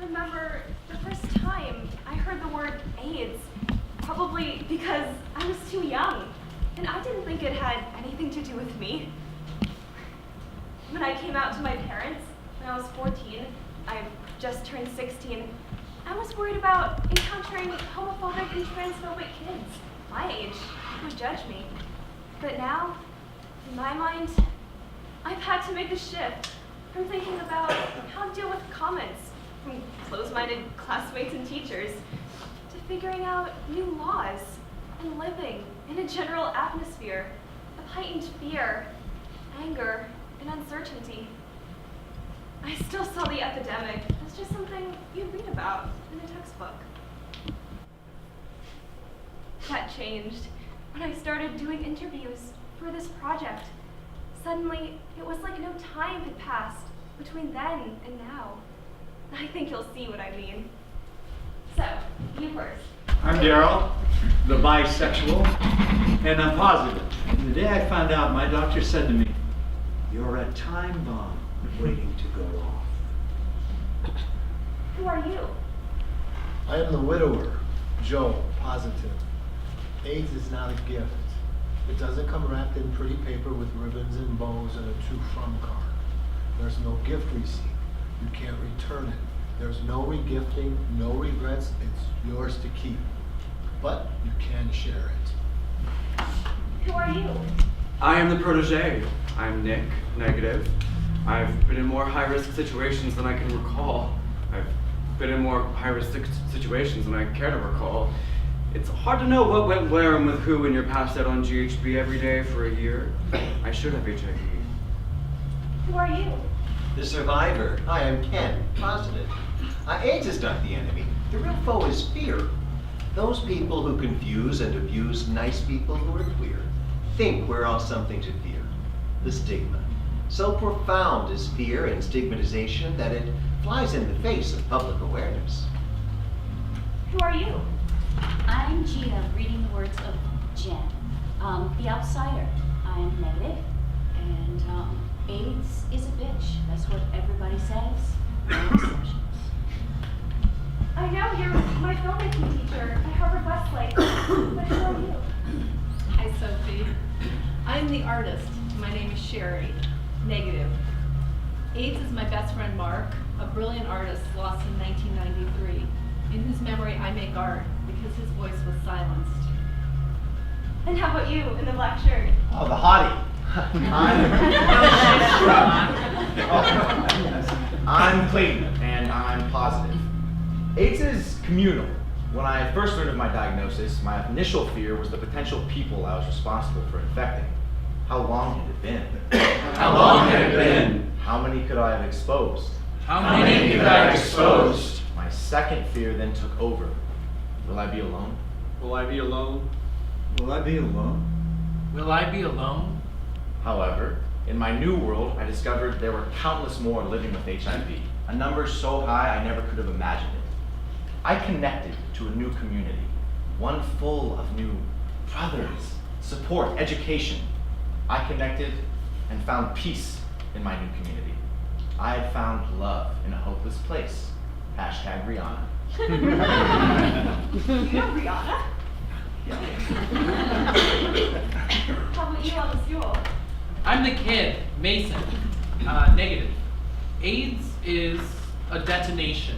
remember the first time I heard the word AIDS, probably because I was too young, and I didn't think it had anything to do with me. When I came out to my parents when I was 14, I just turned 16, I was worried about encountering homophobic and transphobic kids my age who would judge me. But now, in my mind, I've had to make a shift from thinking about how to deal with comments from closed-minded classmates and teachers to figuring out new laws and living in a general atmosphere of heightened fear, anger, and uncertainty. I still saw the epidemic as just something you read about in a textbook. That changed when I started doing interviews for this project. Suddenly, it was like no time had passed between then and now. I think you'll see what I mean. So, you first. I'm Daryl, the bisexual, and I'm positive. And the day I found out, my doctor said to me, "You're a time bomb waiting to go off." Who are you? I am the widower, Joe, positive. AIDS is not a gift. It doesn't come wrapped in pretty paper with ribbons and bows and a to from card. There's no gift receipt. You can't return it. There's no regifting, no regrets. It's yours to keep. But you can share it. Who are you? I am the protege. I'm Nick, negative. I've been in more high-risk situations than I can recall. I've been in more high-risk situations than I care to recall. It's hard to know what went where and with who when you're passed out on GHB every day for a year. I should have HIV. Who are you? The survivor. I am Ken, positive. AIDS is not the enemy. The real foe is fear. Those people who confuse and abuse nice people who are queer think we're all something to fear. The stigma. So profound is fear and stigmatization that it flies in the face of public awareness. Who are you? I'm Gina, reading the words of Jen. The outsider. I'm negative, and AIDS is a bitch. That's what everybody says. No exceptions. I know you're my filmmaking teacher at Harvard Westlake, but who are you? Hi, Sophie. I'm the artist. My name is Sherry, negative. AIDS is my best friend Mark, a brilliant artist lost in 1993, in whose memory I make art because his voice was silenced. And how about you in the black shirt? Oh, the hottie. I'm Clayton, and I'm positive. AIDS is communal. When I first learned of my diagnosis, my initial fear was the potential people I was responsible for infecting. How long had it been? How long had it been? How many could I have exposed? How many could I have exposed? My second fear then took over. Will I be alone? Will I be alone? Will I be alone? Will I be alone? However, in my new world, I discovered there were countless more living with HIV, a number so high I never could have imagined it. I connected to a new community, one full of new brothers, support, education. I connected and found peace in my new community. I had found love in a hopeless place. Hashtag Rihanna. You know Rihanna? How about you on the stool? I'm the kid, Mason, negative. AIDS is a detonation.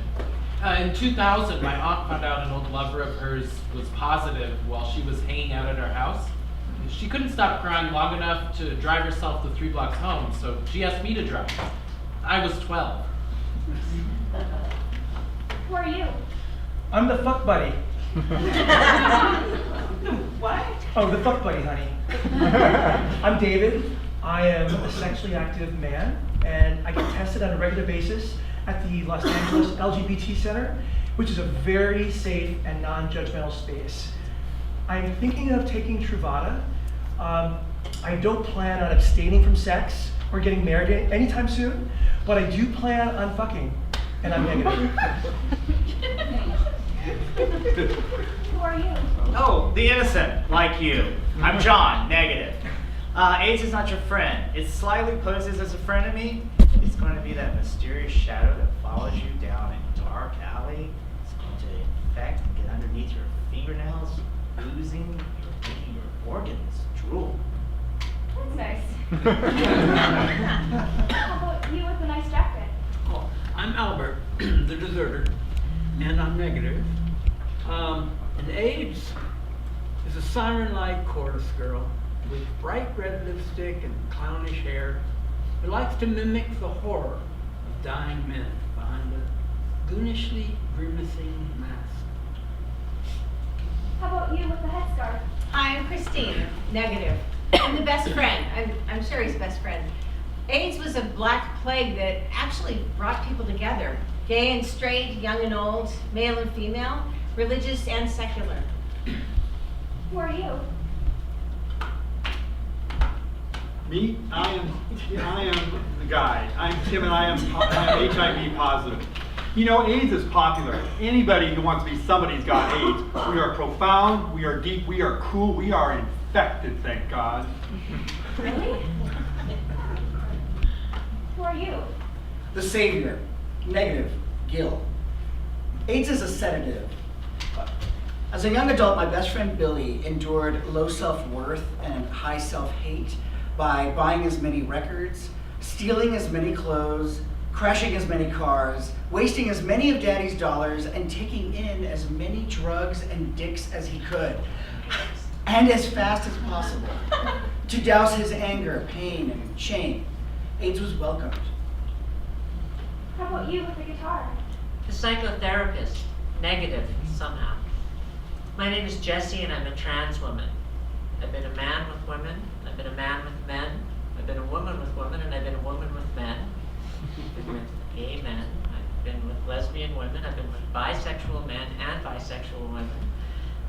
In 2000, my aunt found out an old lover of hers was positive while she was hanging out at our house. She couldn't stop crying long enough to drive herself the 3 blocks home, so she asked me to drive. I was 12. Who are you? I'm the fuck buddy. What? Oh, the fuck buddy, honey. I'm David. I am a sexually active man, and I get tested on a regular basis at the Los Angeles LGBT Center, which is a very safe and non-judgmental space. I'm thinking of taking Truvada. I don't plan on abstaining from sex or getting married anytime soon, but I do plan on fucking, and I'm negative. Who are you? Oh, the innocent, like you. I'm John, negative. AIDS is not your friend. It slyly poses as a frenemy. It's going to be that mysterious shadow that follows you down a dark How about you with the nice jacket? Oh, I'm Albert, the deserter, and I'm negative. And AIDS is a siren-like chorus girl with bright red lipstick and clownish hair who likes to mimic the horror of dying men behind a goonishly grimacing mask. How about you with the headscarf? Hi, I'm Christine, negative. I'm the best friend. I'm Sherry's best friend. AIDS was a black plague that actually brought people together. Gay and straight, young and old, male and female, religious and secular. Who are you? Me? I am the guy. I'm Tim and I am HIV positive. You know, AIDS is popular. Anybody who wants to be somebody's got AIDS. We are profound, we are deep, we are cool, we are infected, thank God. Really? Who are you? The savior, negative, Gil. AIDS is a sedative. As a young adult, my best friend Billy endured low self-worth and high self-hate by buying as many records, stealing as many clothes, crashing as many cars, wasting as many of Daddy's dollars, and taking in as many drugs and dicks as he could, and as fast as possible, to douse his anger, pain, and shame. AIDS was welcomed. How about you with the guitar? The psychotherapist, negative somehow. My name is Jessie and I'm a trans woman. I've been a man with women, I've been a man with men, I've been a woman with women, and I've been a woman with men. I've been with gay men, I've been with lesbian women, I've been with bisexual men and bisexual women.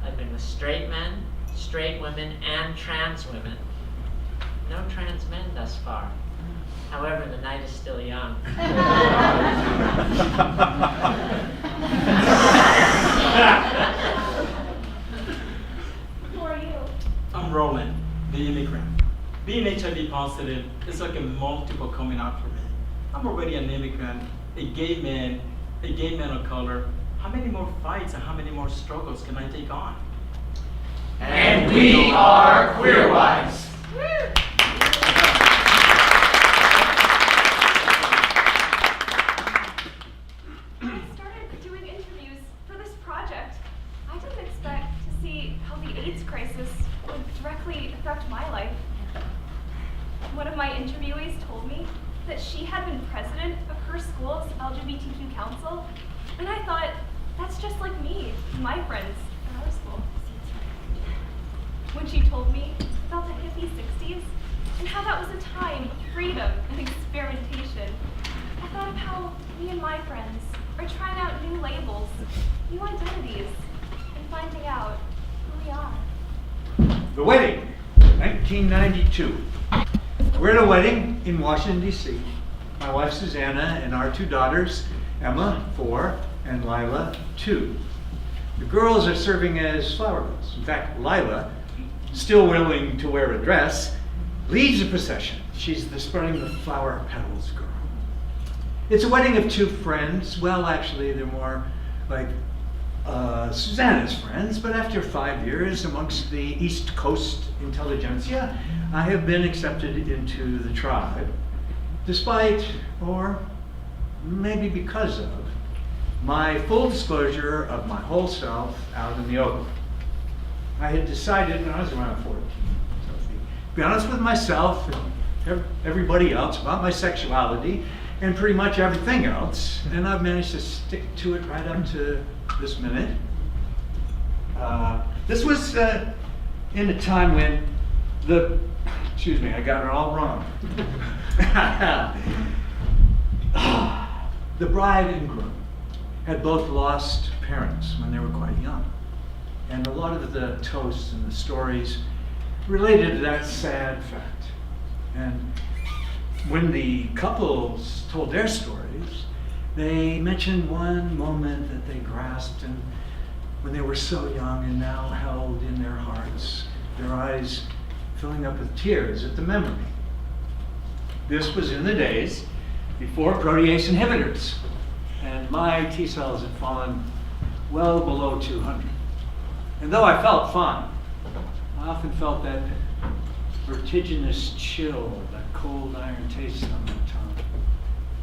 I've been with straight men, straight women, and trans women. No trans men thus far. However, the night is still young. Who are you? I'm Roland, the immigrant. Being HIV positive is like a multiple coming out for me. I'm already an immigrant, a gay man of color. How many more fights and how many more struggles can I take on? And we are QueerWise. I started doing interviews for this project. I didn't expect to see how the AIDS crisis would directly affect my life. One of my interviewees told me that she had been president of her school's LGBTQ council, and I thought, that's just like me and my friends at our school. When she told me about the hippie 60s and how that was a time of freedom and experimentation, I thought of how me and my friends are trying out new labels, new identities, and finding out who we are. The wedding, 1992. We're at a wedding in Washington, D.C. My wife, Susanna, and our two daughters, Emma, 4, and Lila, 2. The girls are serving as flower girls. In fact, Lila, still willing to wear a dress, leads the procession. She's the spreading the flower petals girl. It's a wedding of 2 friends. Well, actually, they're more like Susanna's friends, but after 5 years amongst the East Coast intelligentsia, I have been accepted into the tribe, despite, or maybe because of, my full disclosure of my whole self out in the open. I had decided when I was around 14, to be honest with myself and everybody else about my sexuality and pretty much everything else, and I've managed to stick to it right up to this minute. This was in a time when excuse me, I got it all wrong. The bride and groom had both lost parents when they were quite young. And a lot of the toasts and the stories related to that sad fact. And when the couples told their stories, they mentioned one moment that they grasped and when they were so young and now held in their hearts, their eyes filling up with tears at the memory. This was in the days before protease inhibitors, and my T cells had fallen well below 200. And though I felt fine, I often felt that vertiginous chill, that cold iron taste on my tongue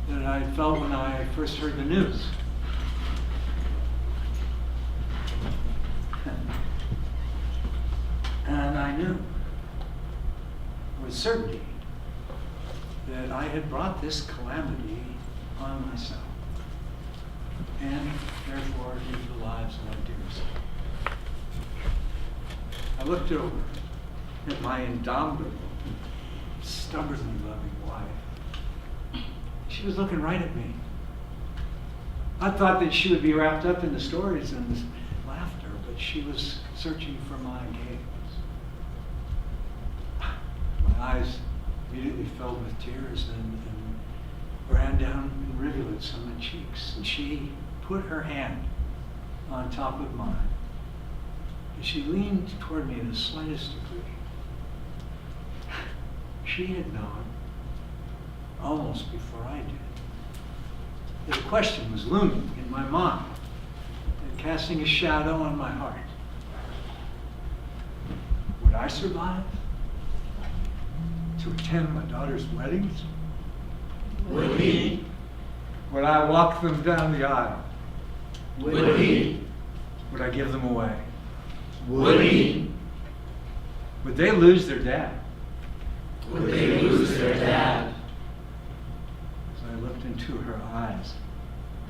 that I felt when I first heard the news. And I knew with certainty that I had brought this calamity on myself, and therefore into the lives of my dearest. I looked over at my indomitable, stubbornly loving wife. She was looking right at me. I thought that she would be wrapped up in the stories and the laughter, but she was searching for my gaze. My eyes immediately filled with tears and ran down in rivulets on my cheeks. And she put her hand on top of mine. And she leaned toward me in the slightest degree. She had known, almost before I did, that a question was looming in my mind and casting a shadow on my heart. Would I survive to attend my daughter's weddings? Would he? Would I walk them down the aisle? Would he? Would I give them away? Would he? Would they lose their dad? Would they lose their dad? As I looked into her eyes,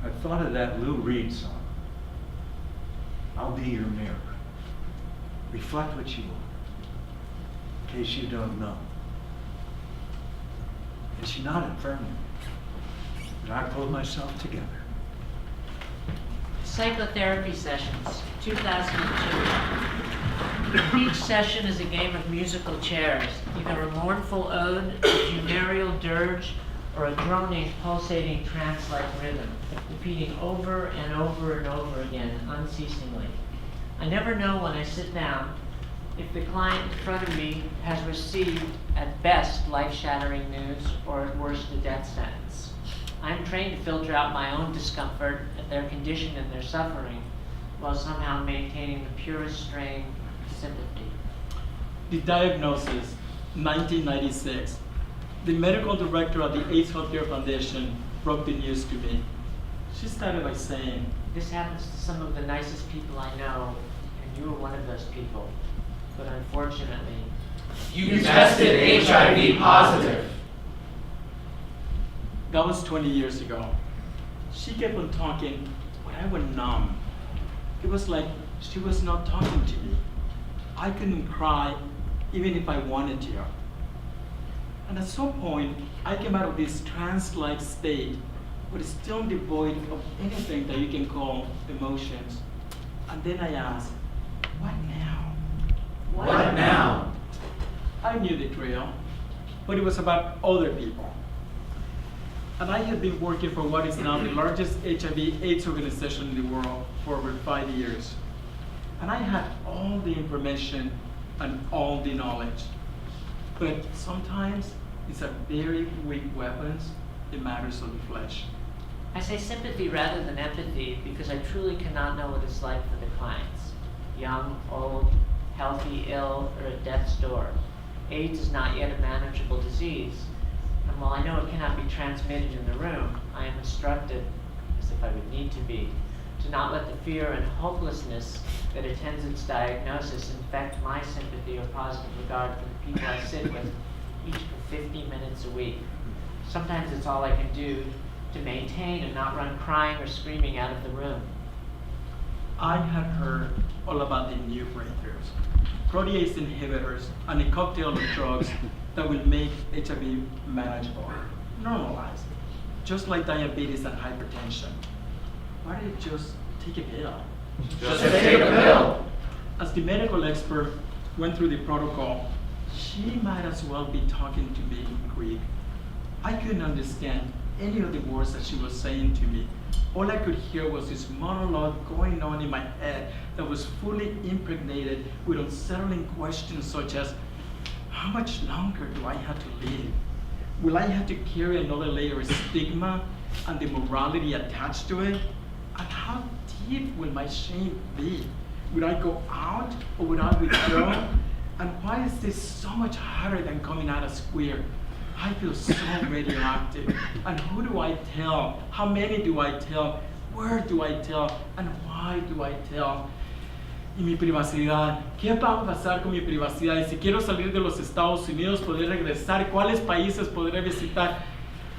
I thought of that Lou Reed song. I'll be your mirror. Reflect what you are, in case you don't know. And she nodded firmly. And I pulled myself together. Psychotherapy sessions, 2002. Each session is a game of musical chairs, either a mournful ode, a funereal dirge, or a droning, pulsating trance-like rhythm, repeating over and over and over again, unceasingly. I never know when I sit down if the client in front of me has received, at best, life-shattering news, or at worst, a death sentence. I'm trained to filter out my own discomfort at their condition and their suffering, while somehow maintaining the purest strain of sympathy. The diagnosis, 1996. The medical director of the AIDS Healthcare Foundation broke the news to me. She started by saying, "This happens to some of the nicest people I know, and you were one of those people. But unfortunately, You tested HIV positive." That was 20 years ago. She kept on talking, but I went numb. It was like she was not talking to me. I couldn't cry even if I wanted to. And at some point, I came out of this trance-like state, but it's still devoid of anything that you can call emotions. And then I asked, what now? What now? I knew the drill, but it was about other people. And I had been working for what is now the largest HIV/AIDS organization in the world for over 5 years. And I had all the information and all the knowledge. But sometimes it's a very weak weapons in matters of the flesh. I say sympathy rather than empathy because I truly cannot know what it's like for the clients. Young, old, healthy, ill, or at death's door. AIDS is not yet a manageable disease. And while I know it cannot be transmitted in the room, I am instructed, as if I would need to be, to not let the fear and hopelessness that attends its diagnosis infect my sympathy or positive regard for the people I sit with, each for 50 minutes a week. Sometimes it's all I can do to maintain and not run crying or screaming out of the room. I had heard all about the new breakthroughs, protease inhibitors, and a cocktail of drugs that will make HIV manageable, normalized, just like diabetes and hypertension. Why don't you just take a pill? Just take a pill. As the medical expert went through the protocol, she might as well be talking to me in Greek. I couldn't understand any of the words that she was saying to me. All I could hear was this monologue going on in my head that was fully impregnated with unsettling questions such as, how much longer do I have to live? Will I have to carry another layer of stigma and the morality attached to it? And how deep will my shame be? Would I go out or would I withdraw? And why is this so much harder than coming out as queer? I feel so radioactive. And who do I tell? How many do I tell? Where do I tell? And why do I tell? Y mi privacidad. ¿Qué va a pasar con mi privacidad? Y si quiero salir de los Estados Unidos, poder regresar, ¿cuáles países podré visitar?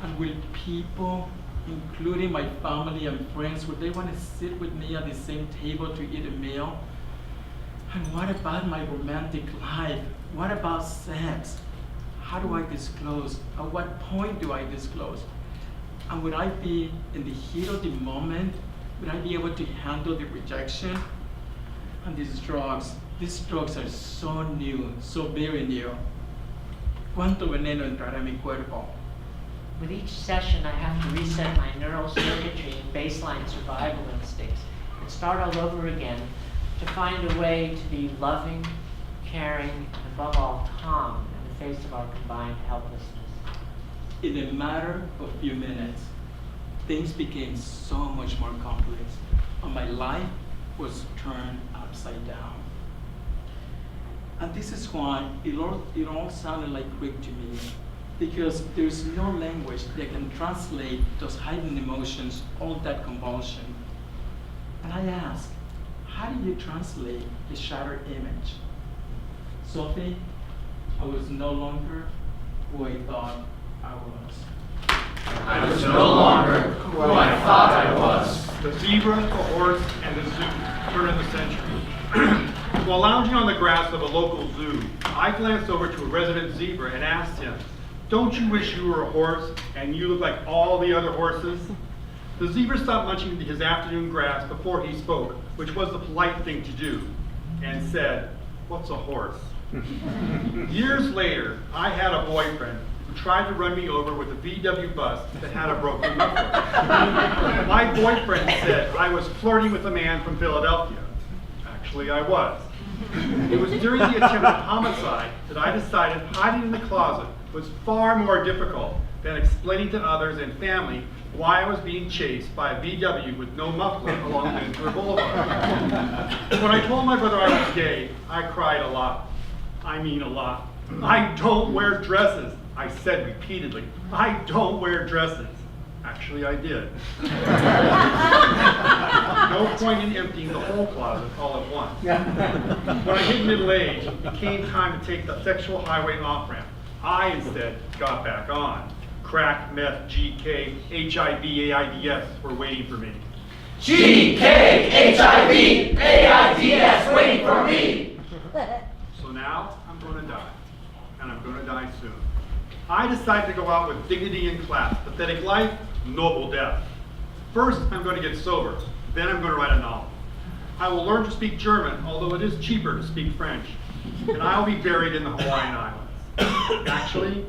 And will people, including my family and friends, would they want to sit with me at the same table to eat a meal? And what about my romantic life? What about sex? How do I disclose? At what point do I disclose? And would I be in the heat of the moment? Would I be able to handle the rejection? And these drugs are so new, so very new. ¿Cuánto veneno entrará en mi cuerpo? With each session, I have to reset my neural circuitry and baseline survival instincts and start all over again to find a way to be loving, caring, and above all, calm in the face of our combined helplessness. In a matter of few minutes, things became so much more complex, and my life was turned upside down. And this is why it all sounded like Greek to me, because there's no language that can translate those heightened emotions, all that convulsion. And I asked, how do you translate the shattered image? Sophie, I was no longer who I thought I was. I was no longer who I thought I was. The zebra, the horse, and the zoo, turn of the century. While lounging on the grass of a local zoo, I glanced over to a resident zebra and asked him, "Don't you wish you were a horse and you look like all the other horses?" The zebra stopped munching his afternoon grass before he spoke, which was the polite thing to do, and said, "What's a horse?" Years later, I had a boyfriend who tried to run me over with a VW bus that had a broken muffler. My boyfriend said I was flirting with a man from Philadelphia. Actually, I was. It was during the attempted homicide that I decided hiding in the closet was far more difficult than explaining to others and family why I was being chased by a VW with no muffler along Windsor Boulevard. When I told my brother I was gay, I cried a lot. I mean a lot. "I don't wear dresses," I said repeatedly. "I don't wear dresses." Actually, I did. No point in emptying the whole closet all at once. When I hit middle age, it became time to take the sexual highway off-ramp. I instead got back on. Crack, meth, GK, HIV, AIDS were waiting for me. GK, HIV, AIDS waiting for me. So now I'm going to die, and I'm going to die soon. I decided to go out with dignity and class, pathetic life, noble death. First, I'm going to get sober. Then I'm going to write a novel. I will learn to speak German, although it is cheaper to speak French. And I'll be buried in the Hawaiian Islands. Actually,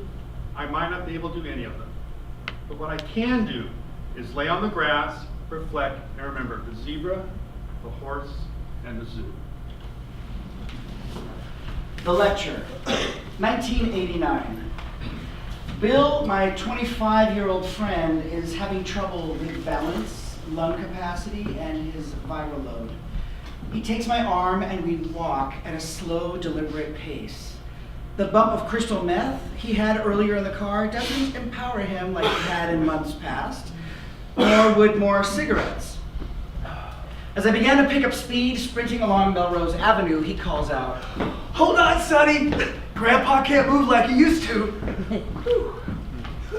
I might not be able to do any of them. But what I can do is lay on the grass, reflect, and remember the zebra, the horse, and the zoo. The lecture, 1989. Bill, my 25-year-old friend, is having trouble with balance, lung capacity, and his viral load. He takes my arm and we walk at a slow, deliberate pace. The bump of crystal meth he had earlier in the car doesn't empower him like he had in months past, nor would more cigarettes. As I began to pick up speed, sprinting along Melrose Avenue, he calls out, Hold on, Sonny. Grandpa can't move like he used to.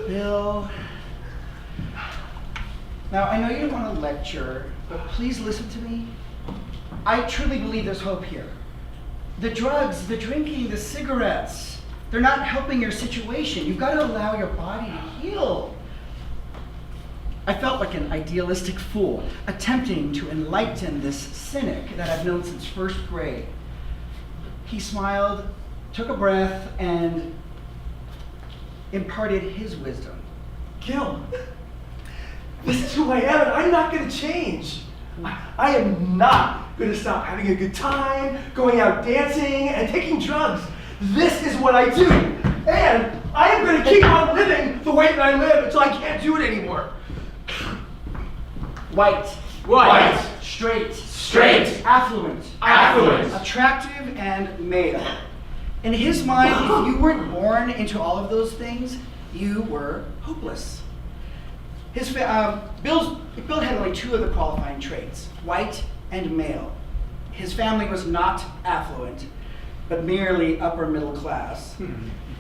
Bill. Now, I know you don't want to lecture, but please listen to me. I truly believe there's hope here. The drugs, the drinking, the cigarettes, they're not helping your situation. You've got to allow your body to heal. I felt like an idealistic fool, attempting to enlighten this cynic that I've known since first grade. He smiled, took a breath, and imparted his wisdom. Gil, this is who I am, and I'm not going to change. I am not going to stop having a good time, going out dancing, and taking drugs. This is what I do. And I am going to keep on living the way that I live until I can't do it anymore. White. White. Straight. Straight. Affluent. Affluent. Attractive and male. In his mind, if you weren't born into all of those things, you were hopeless. Bill had only 2 of the qualifying traits, white and male. His family was not affluent, but merely upper middle class.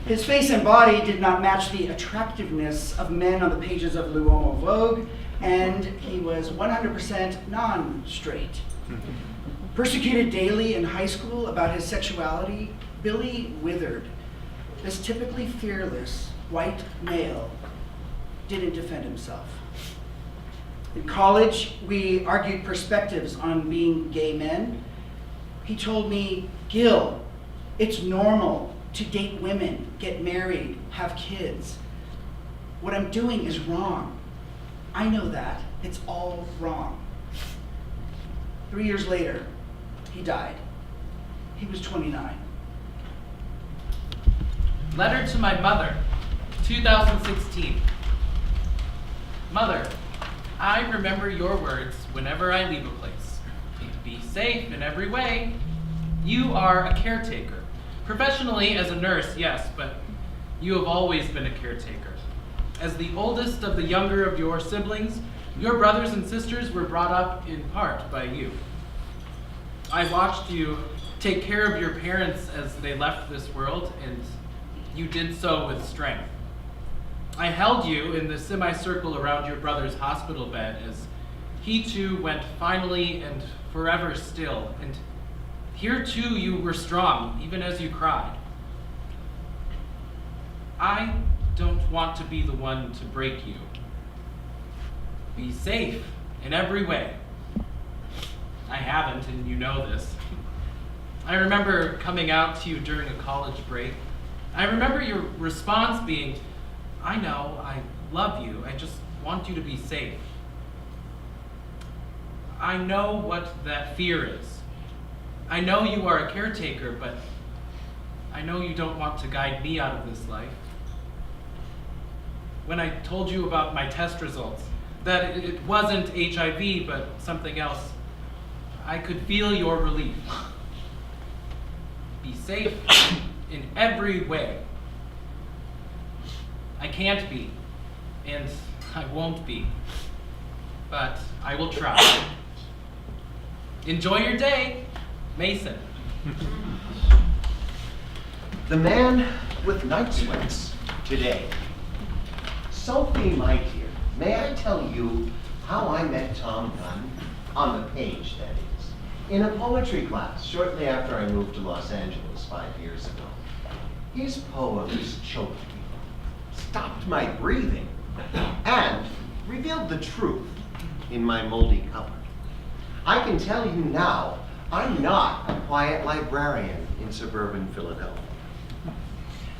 His face and body did not match the attractiveness of men on the pages of L'Uomo Vogue, and he was 100% non-straight. Persecuted daily in high school about his sexuality, Billy withered. This typically fearless white male didn't defend himself. In college, we argued perspectives on being gay men. He told me, Gil, it's normal to date women, get married, have kids. What I'm doing is wrong. I know that. It's all wrong. 3 years later, he died. He was 29. Letter to my mother, 2016. Mother, I remember your words whenever I leave a place. Be safe in every way. You are a caretaker. Professionally as a nurse, yes, but you have always been a caretaker. As the oldest of the younger of your siblings, your brothers and sisters were brought up in part by you. I watched you take care of your parents as they left this world, and you did so with strength. I held you in the semicircle around your brother's hospital bed as he too went finally and forever still, and here too you were strong, even as you cried. I don't want to be the one to break you. Be safe in every way. I haven't, and you know this. I remember coming out to you during a college break. I remember your response being, I know, I love you, I just want you to be safe. I know what that fear is. I know you are a caretaker, but I know you don't want to guide me out of this life. When I told you about my test results, that it wasn't HIV, but something else, I could feel your relief. Be safe in every way. I can't be, and I won't be, but I will try. Enjoy your day, Mason. The man with night sweats today. Sophie, my dear, may I tell you how I met Tom Gunn, on the page, that is, in a poetry class shortly after I moved to Los Angeles 5 years ago. His poems choked me, stopped my breathing, and revealed the truth in my moldy cupboard. I can tell you now, I'm not a quiet librarian in suburban Philadelphia.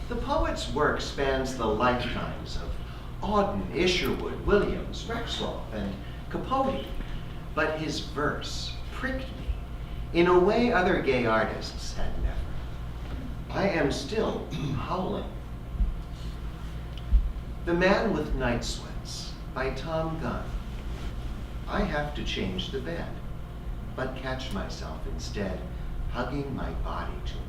The poet's work spans the lifetimes of Auden, Isherwood, Williams, Rexroth, and Capote, but his verse pricked me in a way other gay artists had never. I am still howling. The Man with Night Sweats by Tom Gunn. I have to change the bed, but catch myself instead hugging my body to me,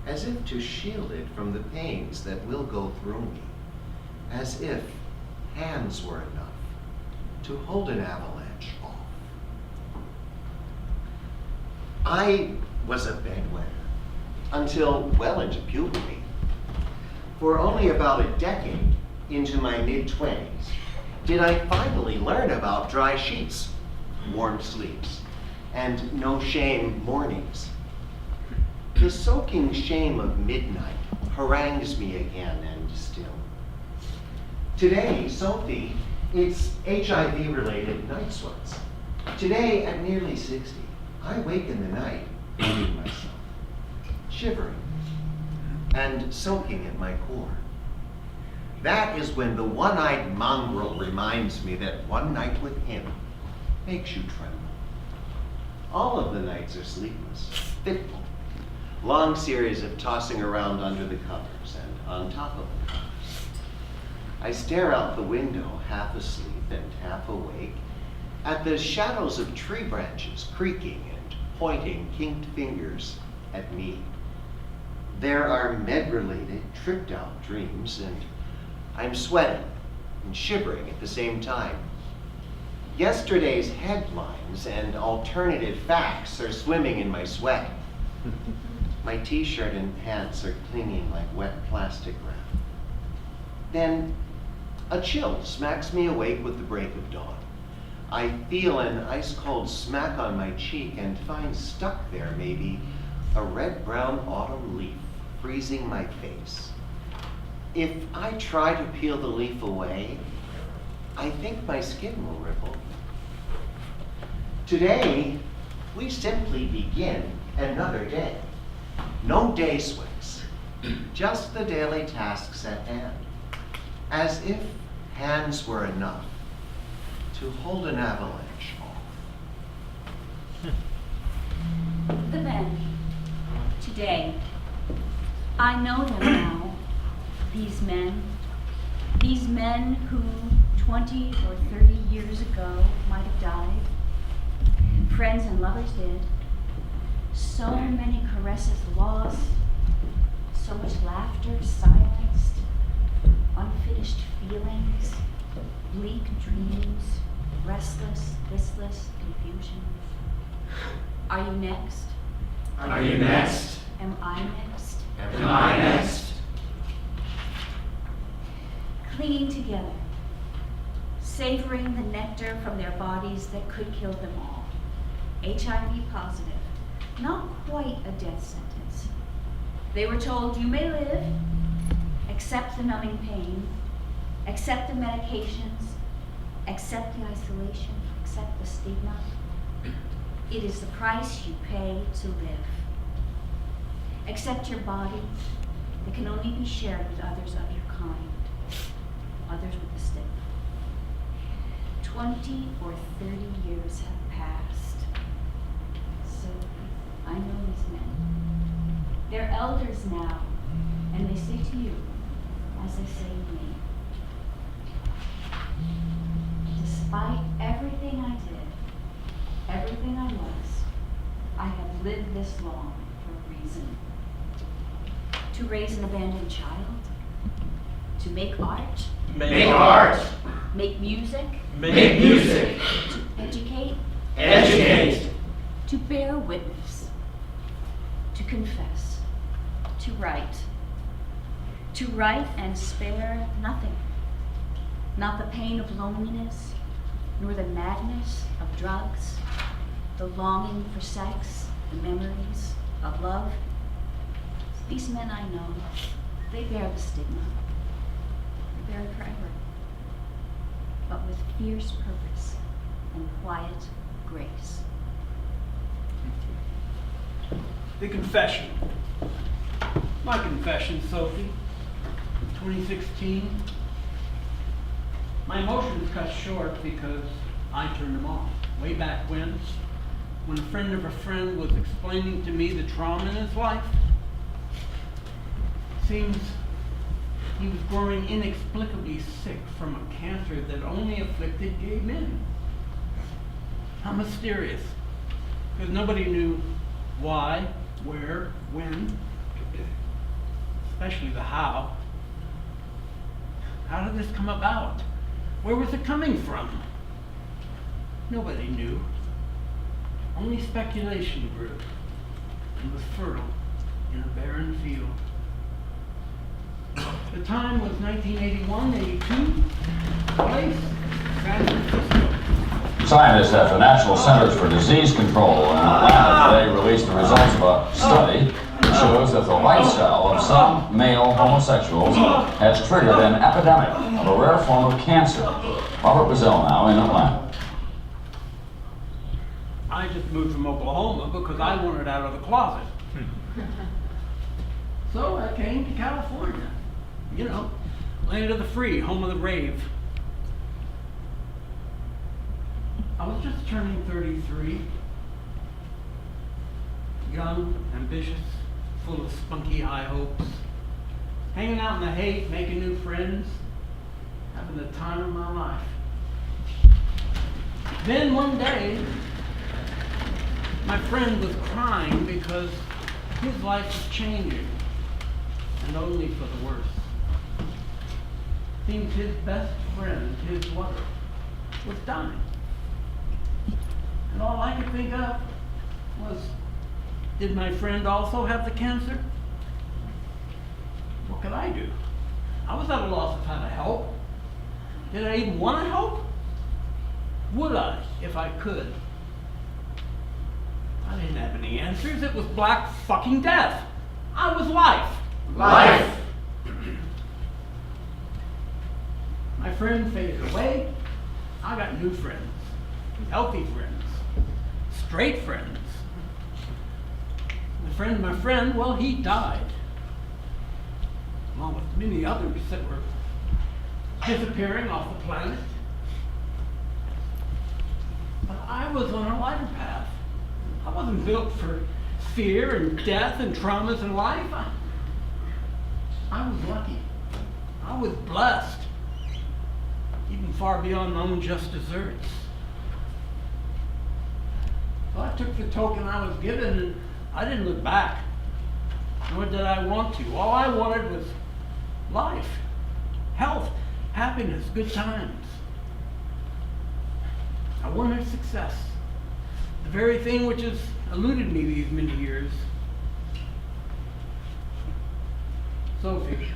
as if to shield it from the pains that will go through me, as if hands were enough to hold an avalanche off. I was a bedwetter until well into puberty. For only about a decade into my mid-20s did I finally learn about dry sheets, warm sleeps, and no shame mornings. The soaking shame of midnight harangues me again and still. Today, Sophie, it's HIV-related night sweats. Today, at nearly 60, I wake in the night hating myself, shivering, and soaking at my core. That is when the one-eyed mongrel reminds me that one night with him makes you tremble. All of the nights are sleepless, fitful, long series of tossing around under the covers and on top of the covers. I stare out the window, half asleep and half awake, at the shadows of tree branches creaking and pointing kinked fingers at me. There are med-related, tripped-out dreams, and I'm sweating and shivering at the same time. Yesterday's headlines and alternative facts are swimming in my sweat. My t-shirt and pants are clinging like wet plastic wrap. Then a chill smacks me awake with the break of dawn. I feel an ice-cold smack on my cheek and find stuck there maybe a red-brown autumn leaf freezing my face. If I try to peel the leaf away, I think my skin will ripple. Today, we simply begin another day. No day swings, just the daily tasks at hand. As if hands were enough to hold an avalanche off. The men, today, I know them now. These men who 20 or 30 years ago might have died. Friends and lovers did. So many caresses lost, so much laughter silenced, unfinished feelings, bleak dreams, restless, listless confusions. Are you next? Are you next? Am I next? Am I next? Clinging together, savoring the nectar from their bodies that could kill them all. HIV positive, not quite a death sentence. They were told, you may live, accept the numbing pain, accept the medications, accept the isolation, accept the stigma. It is the price you pay to live. Accept your body that can only be shared with others of your kind, others with the stigma. 20 or 30 years have passed. So I know these men. They're elders now, and they say to you, as they say to me, despite everything I did, everything I was, I have lived this long for a reason. To raise an abandoned child, to make art, Make art. make music, Make music. to educate, Educate. to bear witness, to confess, to write and spare nothing, not the pain of loneliness, nor the madness of drugs, the longing for sex, the memories of love. These men I know, they bear the stigma, they bear it forever, but with fierce purpose and quiet grace. The confession. My confession, Sophie. 2016. My emotions cut short because I turned them off. Way back when a friend of a friend was explaining to me the trauma in his life. Seems he was growing inexplicably sick from a cancer that only afflicted gay men. How mysterious. Because nobody knew why, where, when, especially the how. How did this come about? Where was it coming from? Nobody knew. Only speculation grew and was fertile in a barren field. The time was 1981, 82. Place, San Francisco. Scientists at the National Centers for Disease Control in Atlanta today released the results of a study that shows that the lifestyle of some male homosexuals has triggered an epidemic of a rare form of cancer. Robert Brazil now in Atlanta. I just moved from Oklahoma because I wanted out of the closet. So I came to California. You know, land of the free, home of the rave. I was just turning 33. Young, ambitious, full of spunky high hopes. Hanging out in the hate, making new friends, having the time of my life. Then one day, my friend was crying because his life was changing. and only for the worse. Seems his best friend, his lover, was dying. And all I could think of was, did my friend also have the cancer? What could I do? I was at a loss of how to help. Did I even want to help? Would I, if I could? I didn't have any answers. It was black fucking death. I was life. Life! My friend faded away. I got new friends. Healthy friends. Straight friends. The friend of my friend, well, he died. Along with many others that were disappearing off the planet. But I was on a lighter path. I wasn't built for fear and death and traumas in life. I was lucky. I was blessed. Even far beyond my own just desserts. So I took the token I was given and I didn't look back. Nor did I want to. All I wanted was life, health, happiness, good times. I wanted success. The very thing which has eluded me these many years. Sophie,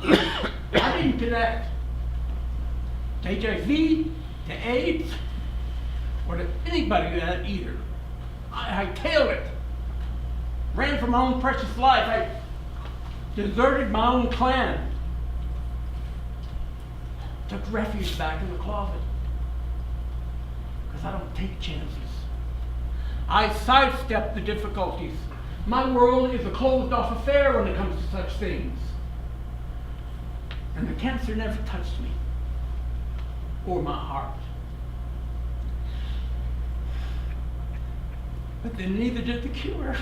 I didn't connect to HIV, to AIDS, or to anybody that either. I tailed it. Ran for my own precious life. I deserted my own clan. Took refuge back in the closet. Because I don't take chances. I sidestep the difficulties. My world is a closed-off affair when it comes to such things. And the cancer never touched me. Or my heart. But then neither did the cure.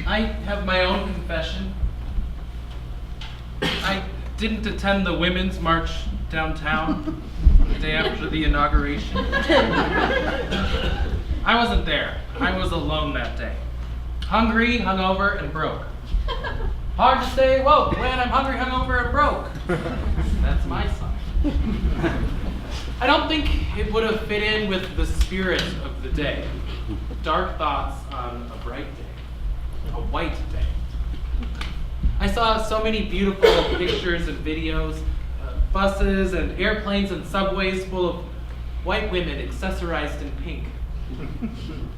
I have my own confession. I didn't attend the Women's March downtown the day after the inauguration. I wasn't there. I was alone that day. Hungry, hungover, and broke. Hard to stay woke when I'm hungry, hungover, and broke. That's my song. I don't think it would have fit in with the spirit of the day. Dark thoughts on a bright day. A white day. I saw so many beautiful pictures and videos, buses and airplanes and subways full of white women accessorized in pink.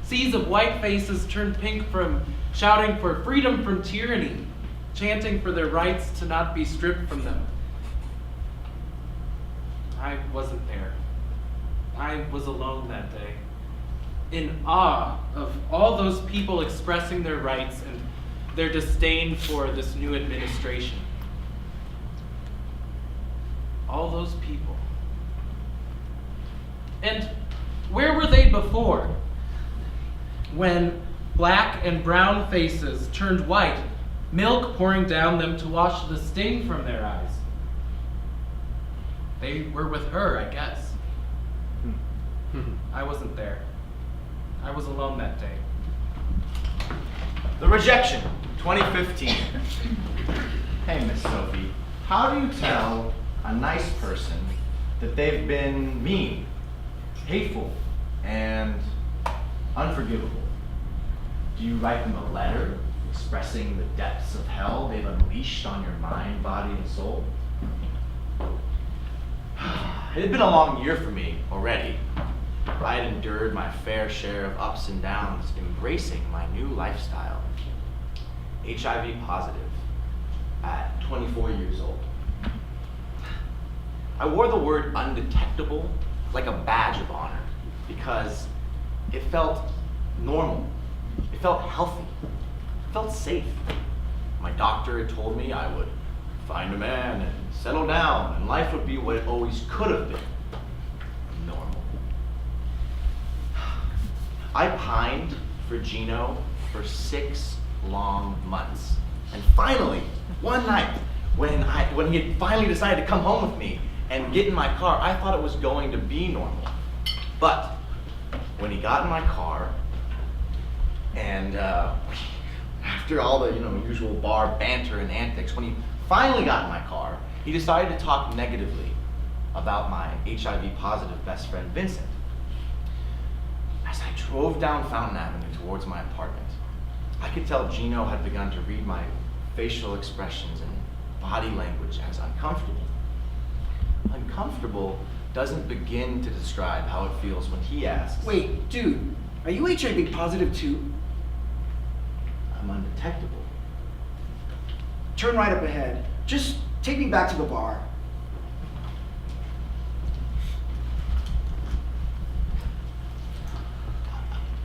Seas of white faces turned pink from shouting for freedom from tyranny, chanting for their rights to not be stripped from them. I wasn't there. I was alone that day, in awe of all those people expressing their rights and their disdain for this new administration. All those people. And where were they before? When black and brown faces turned white, milk pouring down them to wash the sting from their eyes. They were with her, I guess. I wasn't there. I was alone that day. The rejection, 2015. Hey, Miss Sophie, how do you tell a nice person that they've been mean, hateful, and unforgivable? Do you write them a letter expressing the depths of hell they've unleashed on your mind, body, and soul? It had been a long year for me already. I had endured my fair share of ups and downs, embracing my new lifestyle. HIV positive at 24 years old. I wore the word undetectable like a badge of honor because it felt normal. It felt healthy. It felt safe. My doctor had told me I would find a man and settle down and life would be what it always could have been. Normal. I pined for Gino for 6 long months. And finally, one night, when he had finally decided to come home with me and get in my car, I thought it was going to be normal. But when he got in my car, and after all the usual bar banter and antics, when he finally got in my car, he decided to talk negatively about my HIV positive best friend Vincent. As I drove down Fountain Avenue towards my apartment, I could tell Gino had begun to read my facial expressions and body language as uncomfortable. Uncomfortable doesn't begin to describe how it feels when he asks, Wait, dude, are you HIV positive too? I'm undetectable. Turn right up ahead. Just take me back to the bar.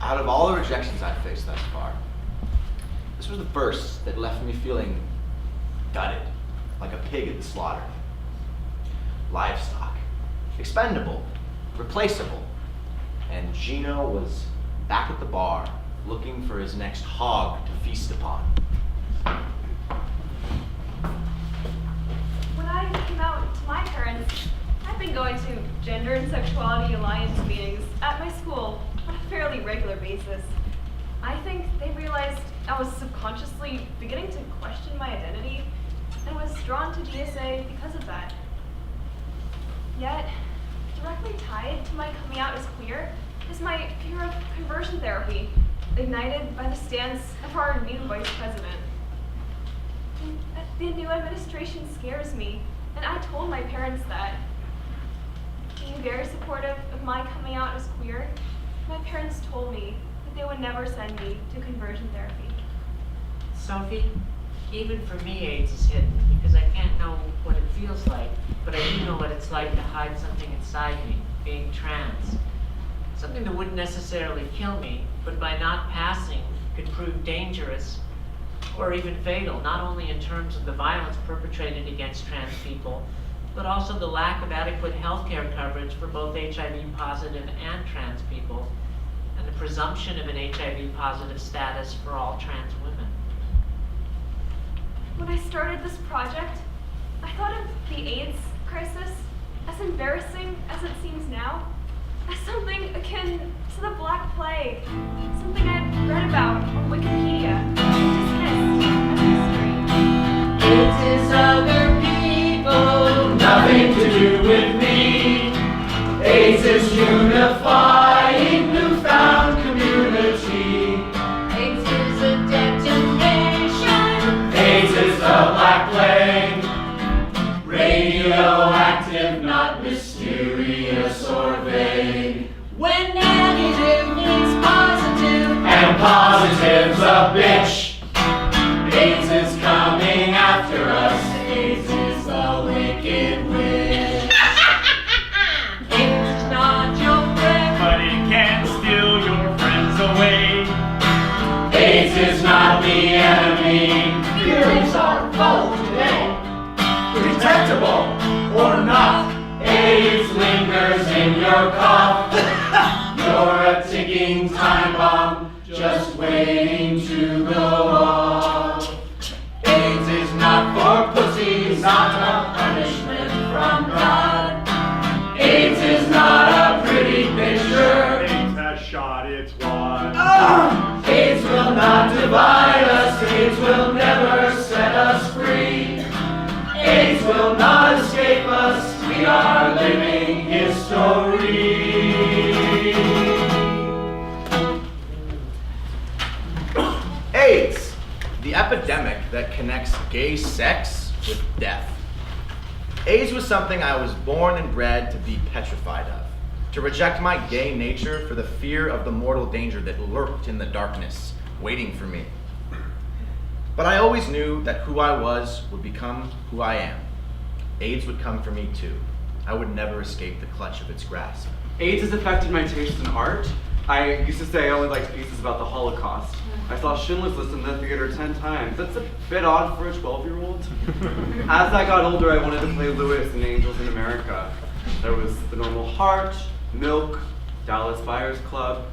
Out of all the rejections I've faced thus far, this was the first that left me feeling gutted, like a pig at the slaughter. Livestock, expendable, replaceable, and Gino was back at the bar looking for his next hog to feast upon. When I came out to my parents, I've been going to gender and sexuality alliance meetings at my school on a fairly regular basis. I think they realized I was subconsciously beginning to question my identity and was drawn to DSA because of that. Yet, directly tied to my coming out as queer is my fear of conversion therapy, ignited by the stance of our new vice president. The new administration scares me, and I told my parents that. Being very supportive of my coming out as queer, my parents told me that they would never send me to conversion therapy. Sophie, even for me, AIDS is hidden because I can't know what it feels like, but I do know what it's like to hide something inside me, being trans. Something that wouldn't necessarily kill me, but by not passing could prove dangerous or even fatal, not only in terms of the violence perpetrated against trans people, but also the lack of adequate healthcare coverage for both HIV positive and trans people, and the presumption of an HIV positive status for all trans women. When I started this project, I thought of the AIDS crisis, as embarrassing as it seems now, as something akin to the Black Plague, something I'd read about on Wikipedia and dismissed as history. AIDS is other people, nothing to do with me. AIDS is unifying newfound community. AIDS is a detonation. AIDS is the Black Plague. Radioactive, not mysterious or vague. When negative means positive, and positive's a bitch. AIDS is coming after us. AIDS is a wicked witch. AIDS is not your friend, but it can steal your friends away. AIDS is not the enemy. Feelings are both today. Detectable or not, AIDS lingers in your cough. You're a ticking time bomb, just waiting to go off. AIDS is not for pussies, not a punishment from God. AIDS is not a pretty picture. AIDS has shot its wad. AIDS will not divide us, AIDS will never set us free. AIDS will not escape us, we are living history. AIDS, the epidemic that connects gay sex with death. AIDS was something I was born and bred to be petrified of, to reject my gay nature for the fear of the mortal danger that lurked in the darkness, waiting for me. But I always knew that who I was would become who I am. AIDS would come for me too. I would never escape the clutch of its grasp. AIDS has affected my taste in art. I used to say I only liked pieces about the Holocaust. I saw Schindler's List in the theater 10 times. That's a bit odd for a 12-year-old. As I got older, I wanted to play Lewis in Angels in America. There was the normal Heart, Milk, Dallas Buyers Club.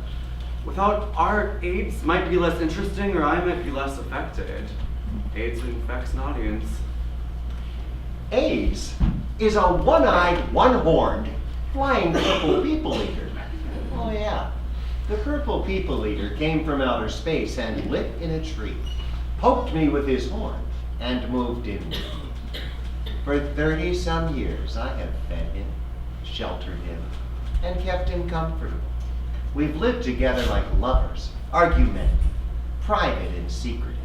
Without art, AIDS might be less interesting, or I might be less affected. AIDS infects an audience. AIDS is a one-eyed, one-horned, flying purple people eater. Oh yeah, the purple people eater came from outer space and lit in a tree, poked me with his horn, and moved in with me. For 30-some years, I have fed him, sheltered him, and kept him comfortable. We've lived together like lovers, argumentative, private and secretive,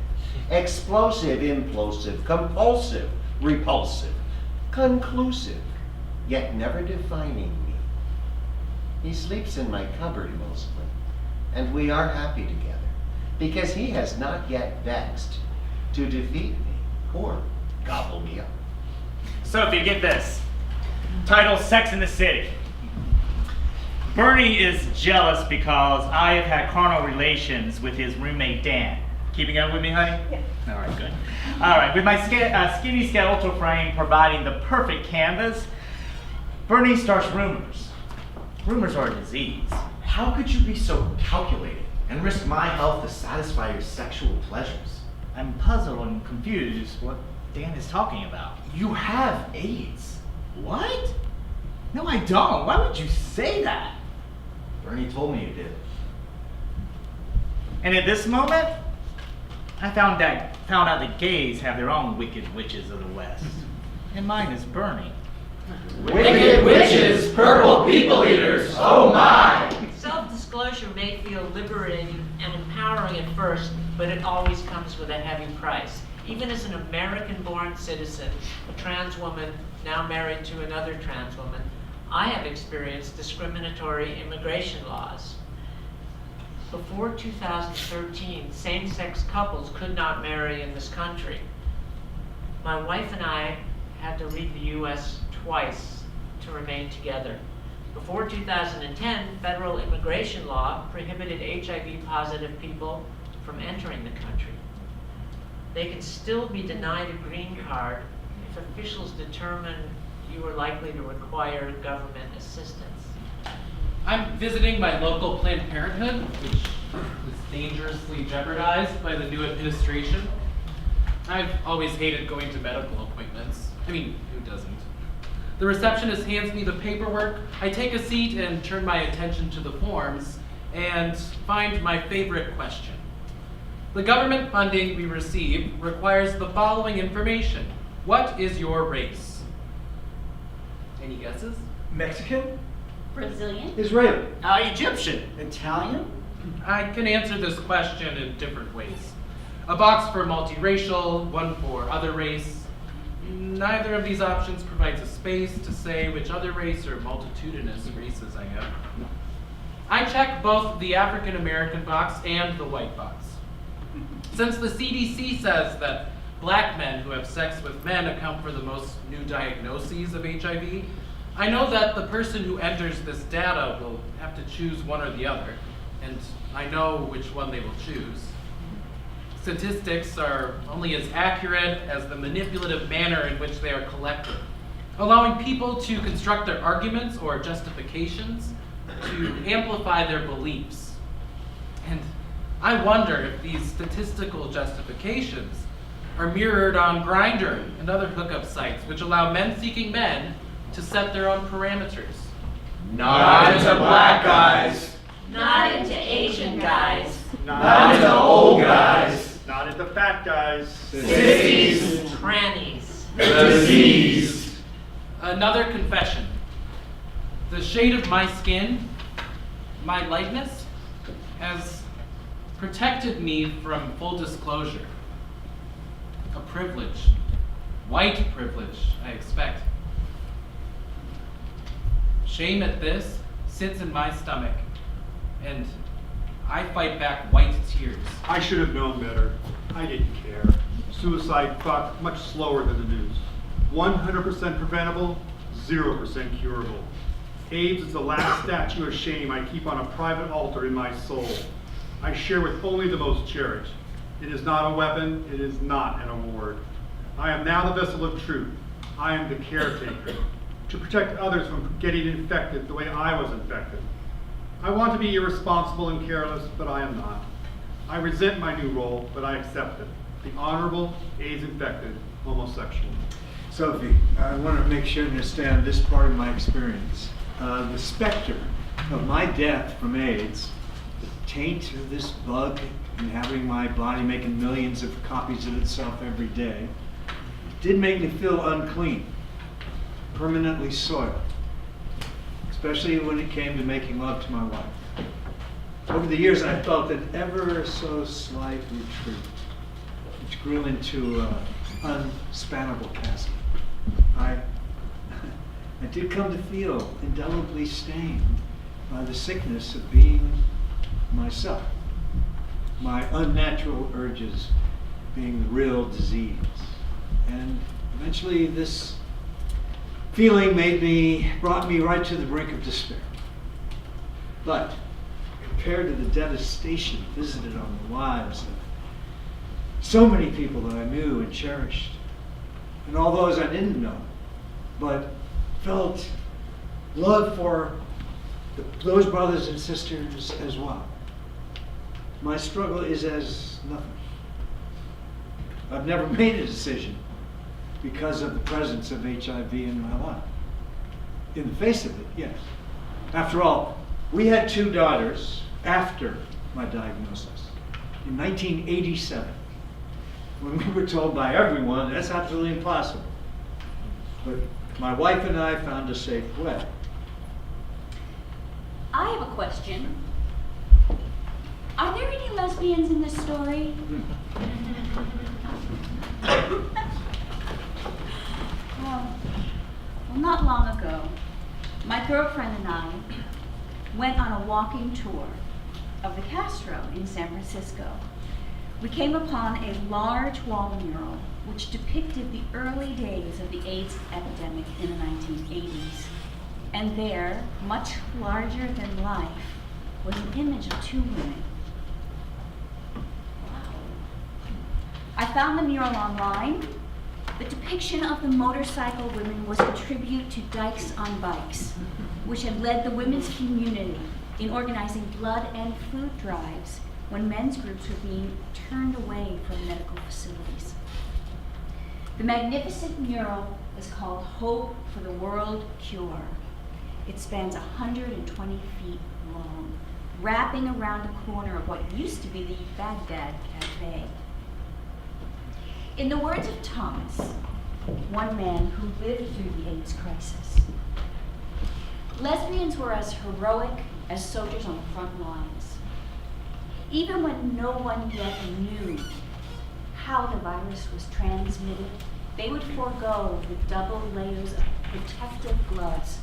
explosive, implosive, compulsive, repulsive, conclusive, yet never defining me. He sleeps in my cupboard mostly, and we are happy together, because he has not yet vexed to defeat me or gobble me up. Sophie, get this. Title, Sex in the City. Bernie is jealous because I have had carnal relations with his roommate Dan. Keeping up with me, honey? Yeah. All right, good. All right, with my skinny skeletal frame providing the perfect canvas, Bernie starts rumors. Rumors are a disease. How could you be so calculated and risk my health to satisfy your sexual pleasures? I'm puzzled and confused what Dan is talking about. You have AIDS. What? No, I don't. Why would you say that? Bernie told me you did. And at this moment, I found out that gays have their own wicked witches of the West. And mine is Bernie. Wicked witches, purple people eaters, oh my! Self-disclosure may feel liberating and empowering at first, but it always comes with a heavy price. Even as an American-born citizen, a trans woman now married to another trans woman, I have experienced discriminatory immigration laws. Before 2013, same-sex couples could not marry in this country. My wife and I had to leave the U.S. twice to remain together. Before 2010, federal immigration law prohibited HIV-positive people from entering the country. They can still be denied a green card if officials determine you are likely to require government assistance. I'm visiting my local Planned Parenthood, which is dangerously jeopardized by the new administration. I've always hated going to medical appointments. I mean, who doesn't? The receptionist hands me the paperwork. I take a seat and turn my attention to the forms and find my favorite question. The government funding we receive requires the following information. What is your race? Any guesses? Mexican? Brazilian? Israeli? Egyptian? Italian? I can answer this question in different ways. A box for multiracial, one for other race. Neither of these options provides a space to say which other race or multitudinous races I am. I check both the African American box and the white box. Since the CDC says that black men who have sex with men account for the most new diagnoses of HIV, I know that the person who enters this data will have to choose one or the other, and I know which one they will choose. Statistics are only as accurate as the manipulative manner in which they are collected, allowing people to construct their arguments or justifications to amplify their beliefs. And I wonder if these statistical justifications are mirrored on Grindr and other hookup sites, which allow men-seeking men to set their own parameters. Not into black guys. Not into Asian guys. Not into old guys. Not into fat guys. Sissies. Trannies. Disease. Another confession. The shade of my skin, my lightness, has protected me from full disclosure. A privilege, white privilege, I expect. Shame at this sits in my stomach, and I fight back white tears. I should have known better. I didn't care. Suicide fucked much slower than the news. 100% preventable, 0% curable. AIDS is the last statue of shame I keep on a private altar in my soul. I share with only the most cherished. It is not a weapon, it is not an award. I am now the vessel of truth. I am the caretaker, to protect others from getting infected the way I was infected. I want to be irresponsible and careless, but I am not. I resent my new role, but I accept it. The honorable, AIDS-infected homosexual. Sophie, I want to make sure you understand this part of my experience. The specter of my death from AIDS, the taint of this bug inhabiting my body, making millions of copies of itself every day, did make me feel unclean, permanently soiled, especially when it came to making love to my wife. Over the years, I felt an ever so slight retreat, which grew into an unspannable chasm. I did come to feel indelibly stained by the sickness of being myself, my unnatural urges being the real disease. And eventually this feeling brought me right to the brink of despair. But compared to the devastation visited on the lives of so many people that I knew and cherished, and all those I didn't know, but felt love for those brothers and sisters as well, my struggle is as nothing. I've never made a decision because of the presence of HIV in my life. In the face of it, yes. After all, we had 2 daughters after my diagnosis in 1987, when we were told by everyone that's absolutely impossible. But my wife and I found a safe way. I have a question. Are there any lesbians in this story? Well, not long ago, my girlfriend and I went on a walking tour of the Castro in San Francisco. We came upon a large wall mural which depicted the early days of the AIDS epidemic in the 1980s. And there, much larger than life, was an image of 2 women. Wow. I found the mural online. The depiction of the motorcycle women was a tribute to Dykes on Bikes, which had led the women's community in organizing blood and food drives when men's groups were being turned away from medical facilities. The magnificent mural is called Hope for the World Cure. It spans 120 feet long, wrapping around the corner of what used to be the Baghdad Cafe. In the words of Thomas, one man who lived through the AIDS crisis, lesbians were as heroic as soldiers on the front lines. Even when no one yet knew how the virus was transmitted, they would forego the double layers of protective gloves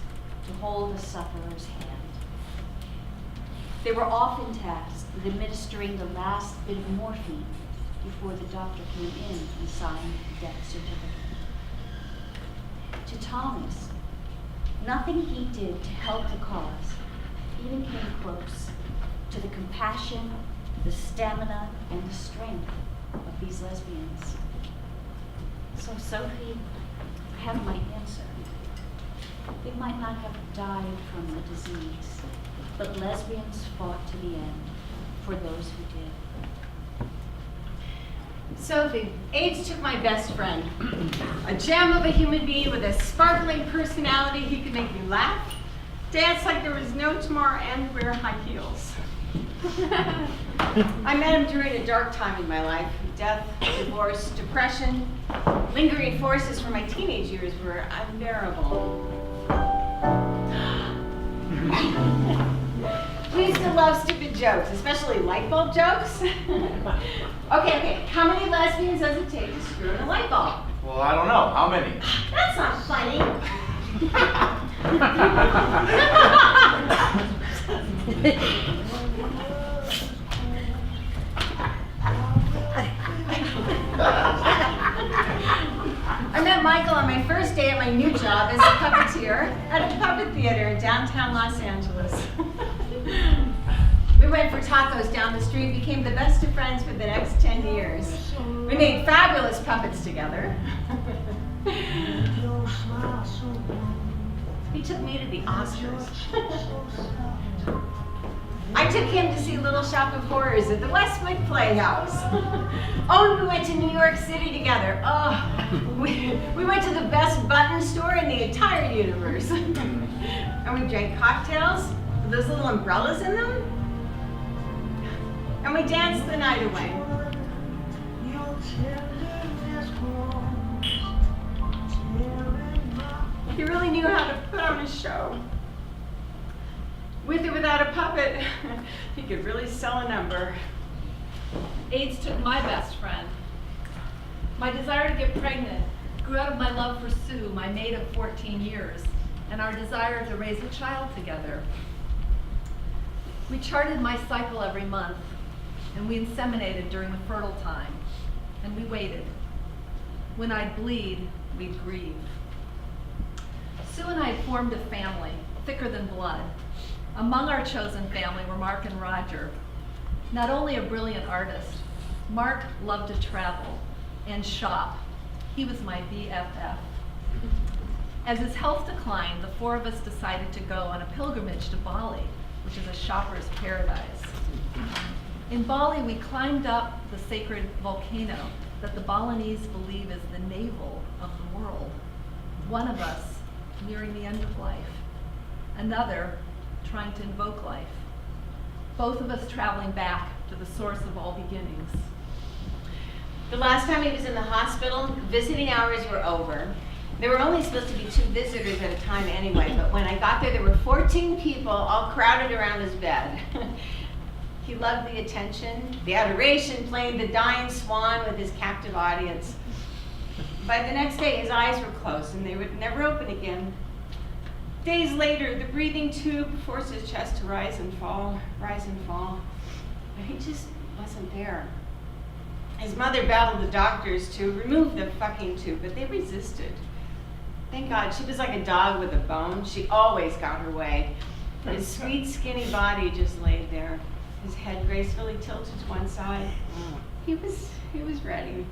to hold the sufferer's hand. They were often tasked with administering the last bit of morphine before the doctor came in and signed the death certificate. To Thomas, nothing he did to help the cause even came close to the compassion, the stamina, and the strength of these lesbians. So, Sophie, I have my answer. They might not have died from the disease, but lesbians fought to the end for those who did. Sophie, AIDS took my best friend. A gem of a human being with a sparkling personality. He could make me laugh, dance like there was no tomorrow, and wear high heels. I met him during a dark time in my life. Death, divorce, depression, lingering forces from my teenage years were unbearable. We still love stupid jokes, especially light bulb jokes. Okay, how many lesbians does it take to screw in a light bulb? Well, I don't know. How many? That's not funny. I met Michael on my first day at my new job as a puppeteer at a puppet theater in downtown Los Angeles. We went for tacos down the street, became the best of friends for the next 10 years. We made fabulous puppets together. He took me to the Oscars. I took him to see Little Shop of Horrors at the Westwood Playhouse. Oh, and we went to New York City together. Oh, we went to the best button store in the entire universe. And we drank cocktails with those little umbrellas in them. And we danced the night away. He really knew how to put on a show. With or without a puppet, he could really sell a number. AIDS took my best friend. My desire to get pregnant grew out of my love for Sue, my mate of 14 years, and our desire to raise a child together. We charted my cycle every month, and we inseminated during the fertile time, and we waited. When I'd bleed, we'd grieve. Sue and I had formed a family, thicker than blood. Among our chosen family were Mark and Roger. Not only a brilliant artist, Mark loved to travel and shop. He was my BFF. As his health declined, the four of us decided to go on a pilgrimage to Bali, which is a shopper's paradise. In Bali, we climbed up the sacred volcano that the Balinese believe is the navel of the world. One of us nearing the end of life, another trying to invoke life. Both of us traveling back to the source of all beginnings. The last time he was in the hospital, visiting hours were over. There were only supposed to be 2 visitors at a time anyway, but when I got there were 14 people all crowded around his bed. He loved the attention, the adoration, playing the dying swan with his captive audience. By the next day, his eyes were closed and they would never open again. Days later, the breathing tube forced his chest to rise and fall, but he just wasn't there. His mother battled the doctors to remove the fucking tube, but they resisted. Thank God, she was like a dog with a bone. She always got her way. His sweet, skinny body just laid there, his head gracefully tilted to one side. He was ready.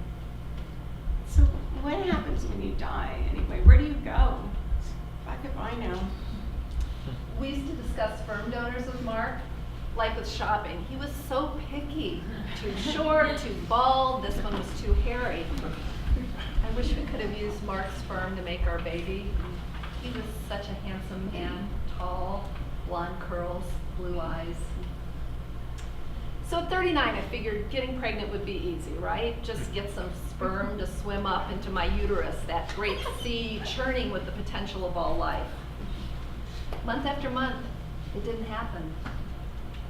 So what happens when you die anyway? Where do you go? Fuck if I know. We used to discuss sperm donors with Mark, like with shopping. He was so picky. Too short, too bald, this one was too hairy. I wish we could have used Mark's sperm to make our baby. He was such a handsome man, tall, blonde curls, blue eyes. So at 39, I figured getting pregnant would be easy, right? Just get some sperm to swim up into my uterus, that great sea churning with the potential of all life. Month after month, it didn't happen.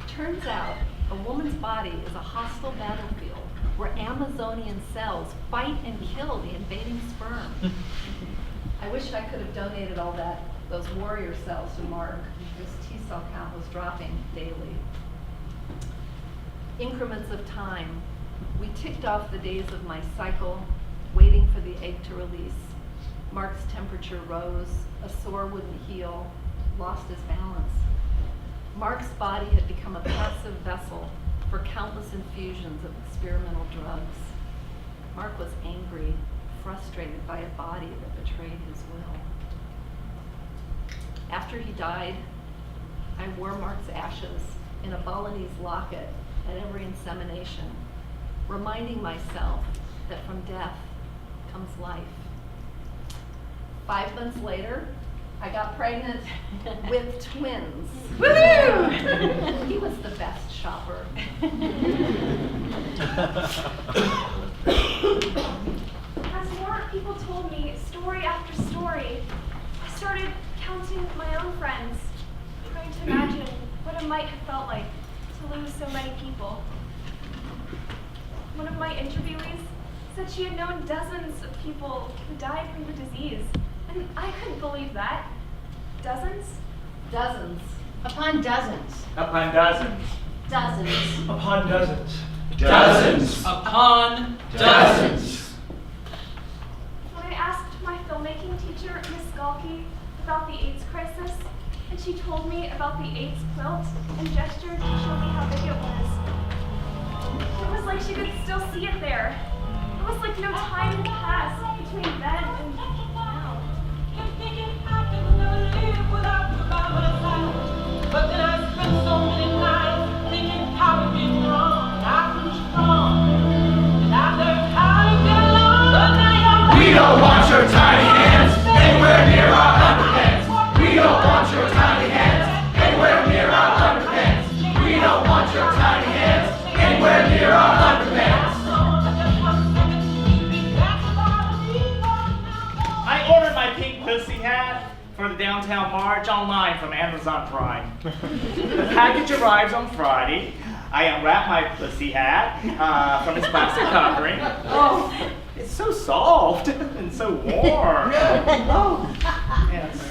Turns out, a woman's body is a hostile battlefield where Amazonian cells fight and kill the invading sperm. I wish I could have donated all those warrior cells to Mark. His T-cell count was dropping daily. Increments of time. We ticked off the days of my cycle, waiting for the egg to release. Mark's temperature rose, a sore wouldn't heal, lost his balance. Mark's body had become a passive vessel for countless infusions of experimental drugs. Mark was angry, frustrated by a body that betrayed his will. After he died, I wore Mark's ashes in a Balinese locket at every insemination, reminding myself that from death comes life. 5 months later, I got pregnant with twins. Woohoo! He was the best shopper. As more people told me story after story, I started counting my own friends, trying to imagine what it might have felt like to lose so many people. One of my interviewees said she had known dozens of people who died from the disease, and I couldn't believe that. Dozens? Dozens. Upon dozens. Upon dozens. Dozens. Upon dozens. Dozens. Upon Dozens. When I asked my filmmaking teacher, Miss Galkey, about the AIDS crisis, and she told me about the AIDS quilt and gestured to show me how big it was. It was like she could still see it there. It was like no time had passed between then and now. But then I spent so many nights your tiny hands anywhere near our underpants. We don't want your tiny hands anywhere near our underpants. We don't want your tiny hands anywhere near our underpants. I ordered my pink pussy hat for the downtown march online from Amazon Prime. The package arrives on Friday. I unwrap my pussy hat from its plastic covering. Oh, it's so soft and so warm. Oh, and it's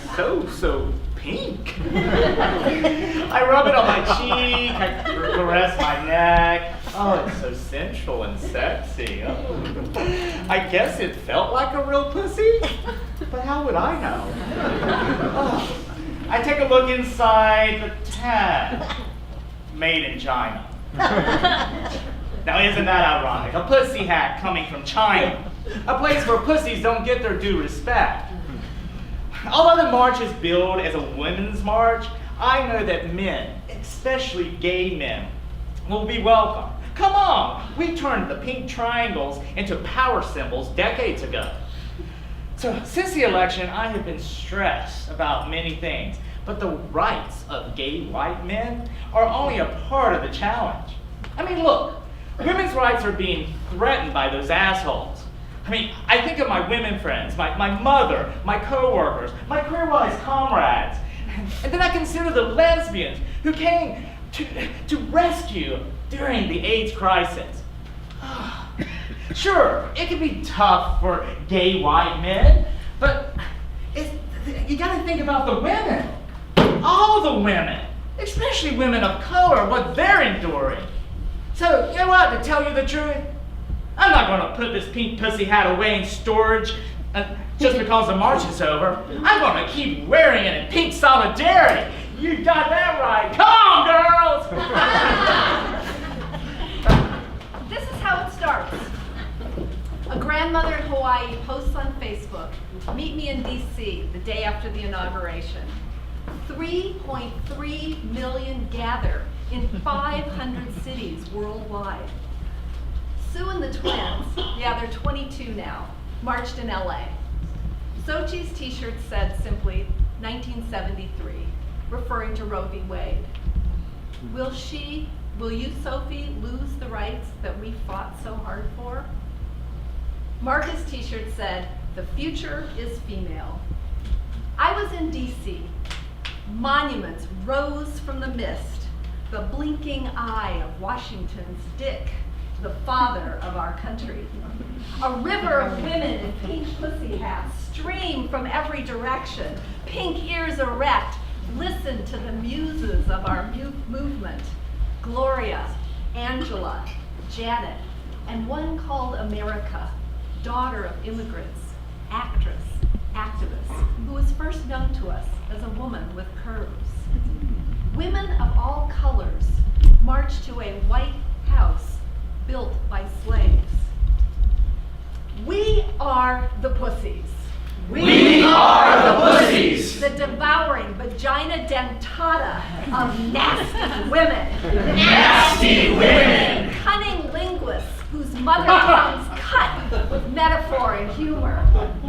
so pink. I rub it on my cheek, I caress my neck. Oh, it's so sensual and sexy. Oh. I guess it felt like a real pussy, but how would I know? Oh. I take a look inside the tag. Made in China. Now isn't that ironic? A pussy hat coming from China. A place where pussies don't get their due respect. Although the march is billed as a women's march, I know that men, especially gay men, will be welcome. Come on, we turned the pink triangles into power symbols decades ago. So since the election, I have been stressed about many things, but the rights of gay white men are only a part of the challenge. I mean, look, women's rights are being threatened by those assholes. I mean, I think of my women friends, my mother, my co-workers, my QueerWise comrades, and then I consider the lesbians who came to rescue during the AIDS crisis. Sure, it can be tough for gay white men, but you gotta think about the women. All the women, especially women of color, what they're enduring. So, you know what, to tell you the truth, I'm not gonna put this pink pussy hat away in storage just because the march is over. I'm gonna keep wearing it in pink solidarity. You got that right. Come on, girls! This is how it starts. A grandmother in Hawaii posts on Facebook, meet me in DC the day after the inauguration. 3.3 million gather in 500 cities worldwide. Sue and the twins, yeah, they're 22 now, marched in LA. Sochi's t-shirt said simply, 1973, referring to Roe v. Wade. Will you, Sophie, lose the rights that we fought so hard for? Marcus' t-shirt said, the future is female. I was in DC. Monuments rose from the mist, the blinking eye of Washington's dick, the father of our country. A river of women in pink pussy hats stream from every direction, pink ears erect, listen to the muses of our movement. Gloria, Angela, Janet, and one called America, daughter of immigrants, actress, activist, who was first known to us as a woman with curves. Women of all colors marched to a white house built by slaves. We are the pussies. We are the pussies. The devouring vagina dentata of nasty women. Nasty women. Cunning linguists whose mother tongues cut with metaphor and humor.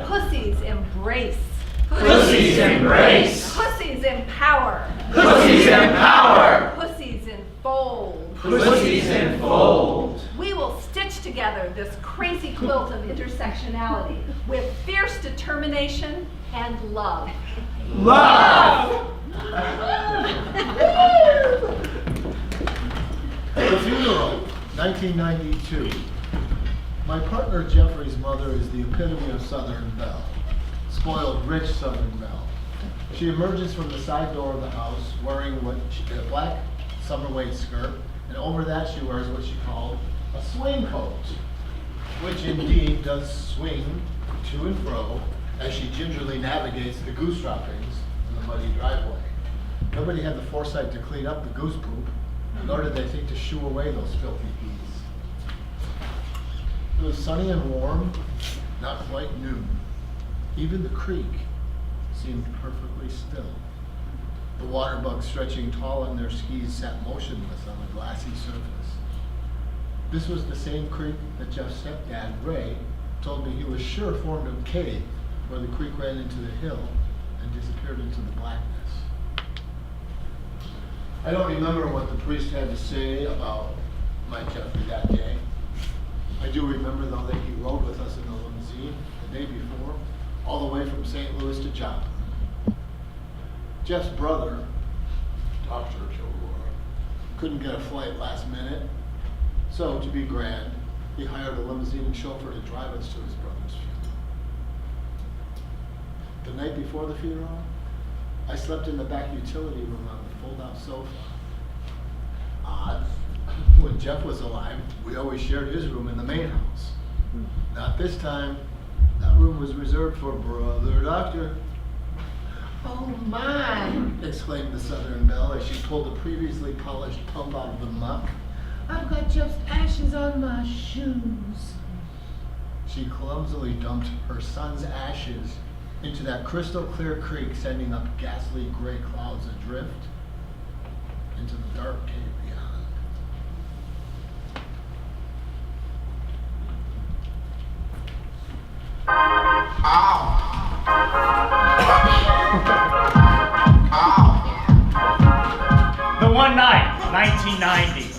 Pussies embrace. Pussies embrace. Pussies empower. Pussies empower. Pussies enfold. Pussies enfold. We will stitch together this crazy quilt of intersectionality with fierce determination and love. Love! The funeral, 1992. My partner Jeffrey's mother is the epitome of Southern belle. Spoiled, rich Southern belle. She emerges from the side door of the house wearing a black summer weight skirt, and over that she wears what she called a swing coat, which indeed does swing to and fro as she gingerly navigates the goose droppings in the muddy driveway. Nobody had the foresight to clean up the goose poop, nor did they think to shoo away those filthy bees. It was sunny and warm, not quite noon. Even the creek seemed perfectly still. The water bugs stretching tall on their skis sat motionless on the glassy surface. This was the same creek that Jeff's stepdad, Ray, told me he was sure formed a cave where the creek ran into the hill and disappeared into the blackness. I don't remember what the priest had to say about my Jeffrey that day. I do remember, though, that he rode with us in the limousine the day before, all the way from St. Louis to Joplin. Jeff's brother, Dr. Kilgore, couldn't get a flight last minute, so to be grand, he hired a limousine and chauffeur to drive us to his brother's funeral. The night before the funeral, I slept in the back utility room on the fold-out sofa. Odd. When Jeff was alive, we always shared his room in the main house. Not this time. That room was reserved for Brother Doctor. Oh my! Exclaimed the Southern Belle as she pulled a previously polished pump out of the muck. I've got Jeff's ashes on my shoes. She clumsily dumped her son's ashes into that crystal clear creek, sending up ghastly gray clouds adrift into the dark cave beyond. The one night, 1990.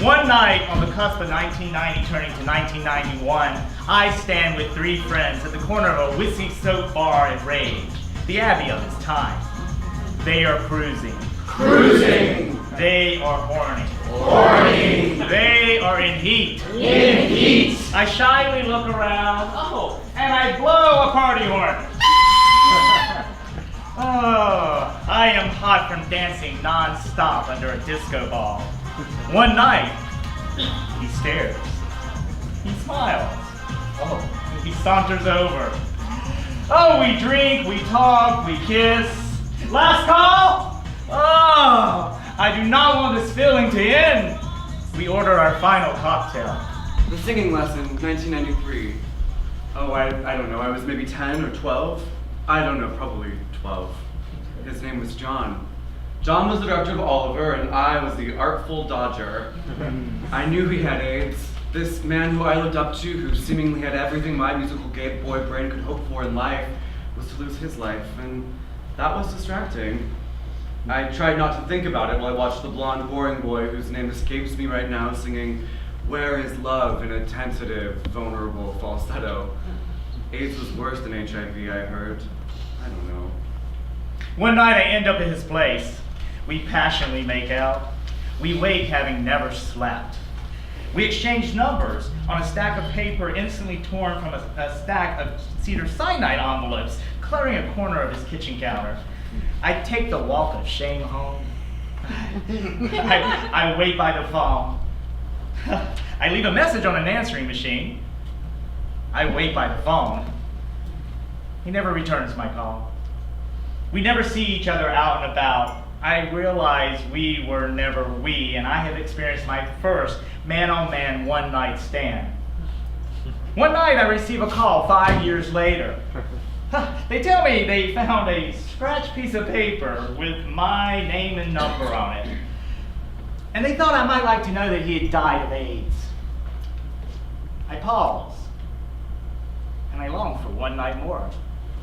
One night on the cusp of 1990 turning to 1991, I stand with three friends at the corner of a whiskey soap bar at Rage, the abbey of its time. They are cruising. Cruising. They are horny. Horny. They are in heat. In heat. I shyly look around, and I blow a party horn. Oh, I am hot from dancing non-stop under a disco ball. One night, he stares. He smiles. Oh, he saunters over. Oh, we drink, we talk, we kiss. Last call? Oh, I do not want this feeling to end. We order our final cocktail. The singing lesson, 1993. Oh, I don't know, I was maybe 10 or 12. I don't know, probably 12. His name was John. John was the director of Oliver, and I was the artful dodger. I knew he had AIDS. This man who I looked up to, who seemingly had everything my musical gay boy brain could hope for in life, was to lose his life, and that was distracting. I tried not to think about it while I watched the blonde, boring boy whose name escapes me right now singing "Where is Love" in a tentative, vulnerable falsetto. AIDS was worse than HIV, I heard. I don't know. One night I end up at his place. We passionately make out. We wake having never slept. We exchange numbers on a stack of paper instantly torn from a stack of cedar cyanide envelopes cluttering a corner of his kitchen counter. I take the walk of shame home. I wait by the phone. I leave a message on an answering machine. I wait by the phone. He never returns my call. We never see each other out and about. I realize we were never we, and I have experienced my first man-on-man one-night stand. One night I receive a call 5 years later. They tell me they found a scratched piece of paper with my name and number on it. And they thought I might like to know that he had died of AIDS. I pause. And I long for one night more.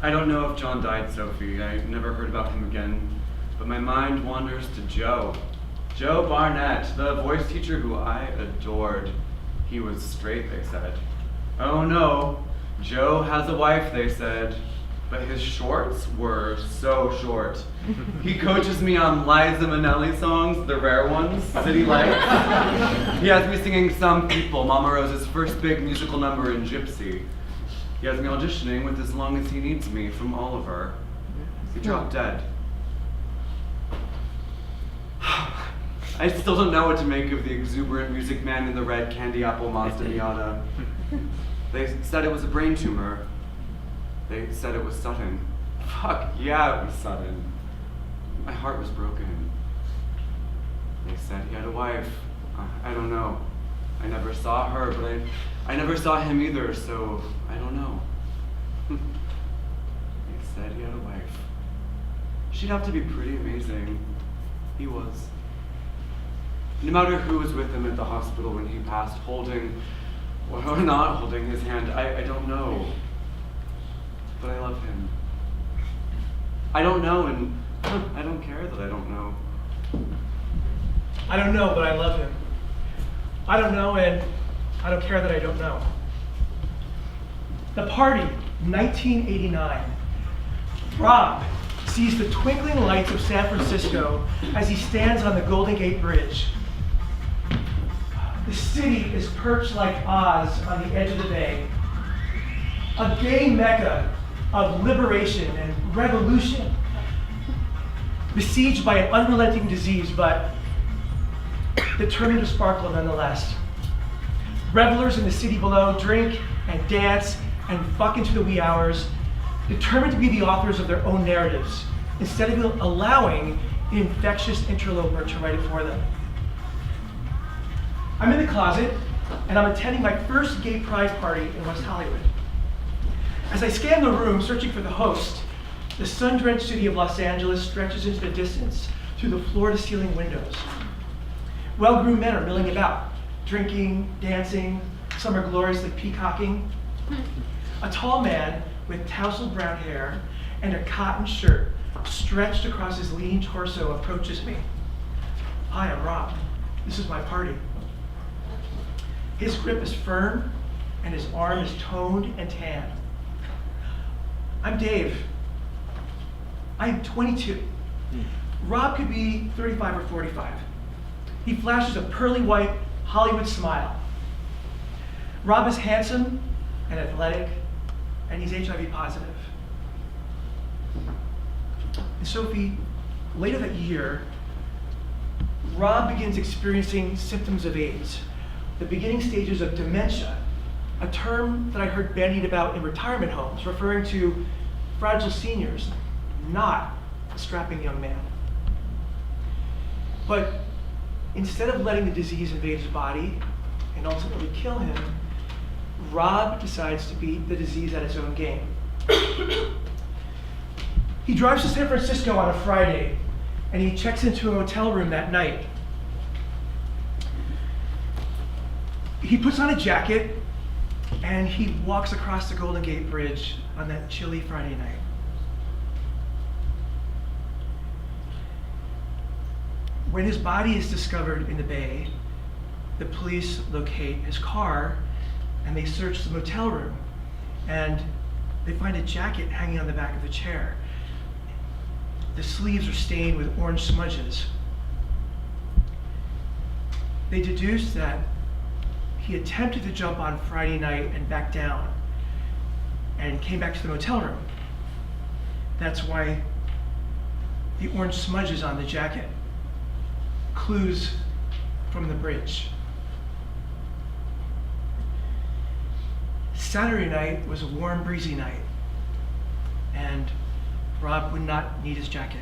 I don't know if John died, Sophie. I never heard about him again. But my mind wanders to Joe. Joe Barnett, the voice teacher who I adored. He was straight, they said. Oh no, Joe has a wife, they said. But his shorts were so short. He coaches me on Liza Minnelli songs, the rare ones, City Lights. He has me singing Some People, Mama Rose's first big musical number in Gypsy. He has me auditioning with As Long As He Needs Me from Oliver. He dropped dead. I still don't know what to make of the exuberant music man in the red candy apple Mazda Miata. They said it was a brain tumor. They said it was sudden. Fuck, yeah, it was sudden. My heart was broken. They said he had a wife. I don't know. I never saw her, but I never saw him either, so I don't know. They said he had a wife. She'd have to be pretty amazing. He was. No matter who was with him at the hospital when he passed, holding or not holding his hand, I don't know. but I love him. I don't know, and I don't care that I don't know. I don't know, but I love him. I don't know, and I don't care that I don't know. The party, 1989. Rob sees the twinkling lights of San Francisco as he stands on the Golden Gate Bridge. The city is perched like Oz on the edge of the bay. A gay mecca of liberation and revolution. Besieged by an unrelenting disease, but determined to sparkle nonetheless. Revelers in the city below drink and dance and fuck into the wee hours, determined to be the authors of their own narratives, instead of allowing the infectious interloper to write it for them. I'm in the closet, and I'm attending my first gay pride party in West Hollywood. As I scan the room, searching for the host, the sun-drenched city of Los Angeles stretches into the distance through the floor-to-ceiling windows. Well-groomed men are milling about, drinking, dancing, some are gloriously peacocking. A tall man with tousled brown hair and a cotton shirt stretched across his lean torso approaches me. Hi, I'm Rob. This is my party. His grip is firm and his arm is toned and tan. I'm Dave. I'm 22. Rob could be 35 or 45. He flashes a pearly white Hollywood smile. Rob is handsome and athletic, and he's HIV positive. And Sophie, later that year, Rob begins experiencing symptoms of AIDS, the beginning stages of dementia, a term that I heard bandied about in retirement homes, referring to fragile seniors, not a strapping young man. But instead of letting the disease invade his body and ultimately kill him, Rob decides to beat the disease at its own game. He drives to San Francisco on a Friday, and he checks into a hotel room that night. He puts on a jacket, and he walks across the Golden Gate Bridge on that chilly Friday night. When his body is discovered in the bay, the police locate his car and they search the motel room, and they find a jacket hanging on the back of the chair. The sleeves are stained with orange smudges. They deduce that he attempted to jump on Friday night and back down and came back to the motel room. That's why the orange smudges on the jacket. Clues from the bridge. Saturday night was a warm, breezy night, and Rob would not need his jacket.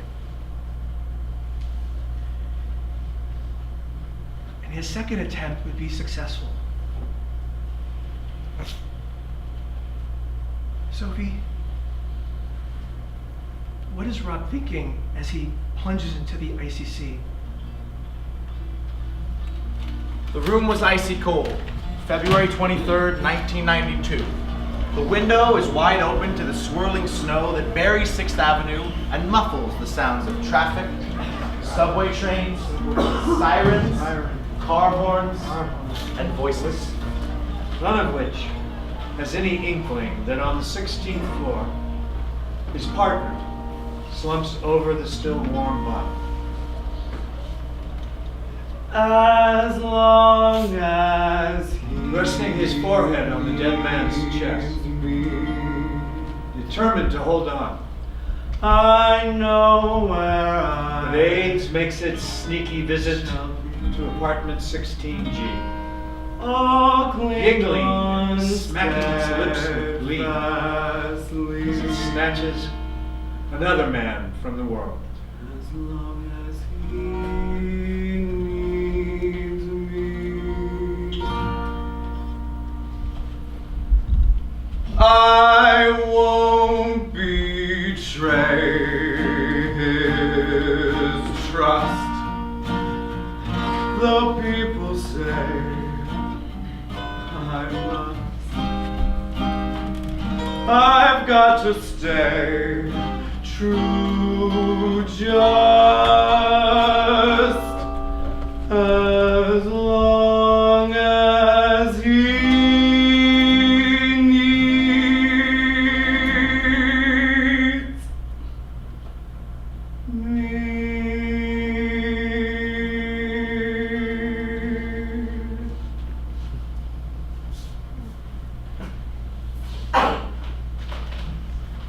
And his second attempt would be successful. Sophie, what is Rob thinking as he plunges into the icy sea? The room was icy cold. February 23rd, 1992. The window is wide open to the swirling snow that buries 6th Avenue and muffles the sounds of traffic, subway trains, sirens, car horns, and voices. None of which has any inkling that on the 16th floor, his partner slumps over the still warm body. As long as he... Resting his forehead on the dead man's chest. Determined to hold on. I know where I... But AIDS makes its sneaky visit to apartment 16G. Giggling and smacking its lips with glee as it snatches another man from the world. As long as he needs me, I won't betray his trust. The people say I must. I've got to stay true just as long as he needs me.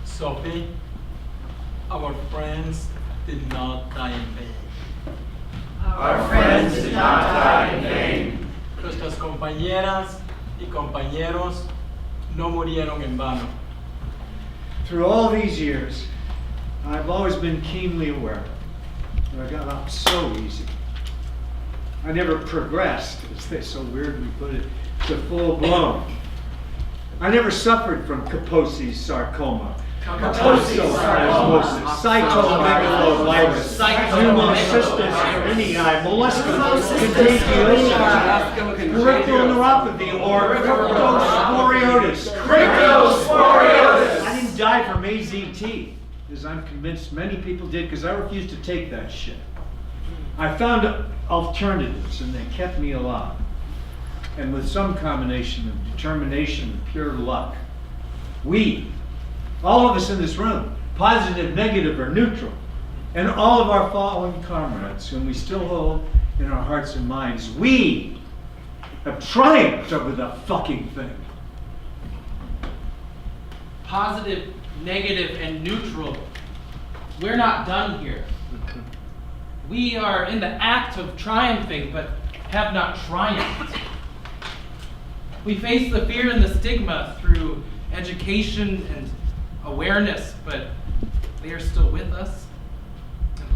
Sophie, our friends did not die in vain. Our friends did not die in vain. Nuestras compañeras y compañeros no murieron en vano. Through all these years, I've always been keenly aware that I got off so easy. I never progressed, as they so weirdly put it, to full blown. I never suffered from Kaposi's sarcoma, cytomegalovirus, pneumocystis carinii, molluscum contagiosum, peripheral neuropathy, or cryptosporiosis. I didn't die from AZT, as I'm convinced many people did, because I refused to take that shit. I found alternatives, and they kept me alive. And with some combination of determination and pure luck, we, all of us in this room, positive, negative, or neutral, and all of our fallen comrades whom we still hold in our hearts and minds, we have triumphed over the fucking thing. Positive, negative, and neutral. We're not done here. We are in the act of triumphing, but have not triumphed. We face the fear and the stigma through education and awareness, but they are still with us.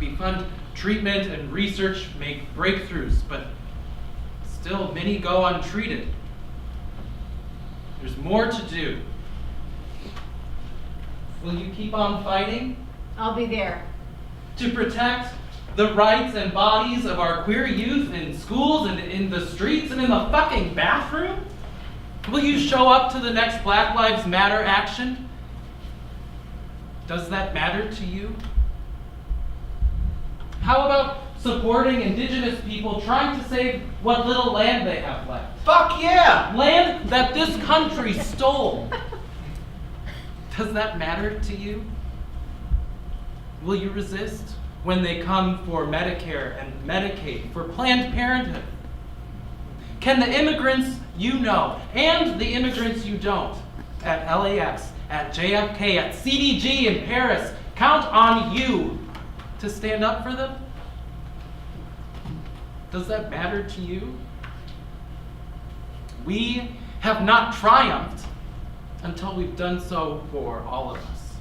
We fund treatment and research, make breakthroughs, but still many go untreated. There's more to do. Will you keep on fighting? I'll be there. To protect the rights and bodies of our queer youth in schools and in the streets and in the fucking bathroom? Will you show up to the next Black Lives Matter action? Does that matter to you? How about supporting indigenous people trying to save what little land they have left? Fuck yeah! Land that this country stole. Does that matter to you? Will you resist when they come for Medicare and Medicaid, for Planned Parenthood? Can the immigrants you know and the immigrants you don't at LAX, at JFK, at CDG in Paris count on you to stand up for them? Does that matter to you? We have not triumphed until we've done so for all of us.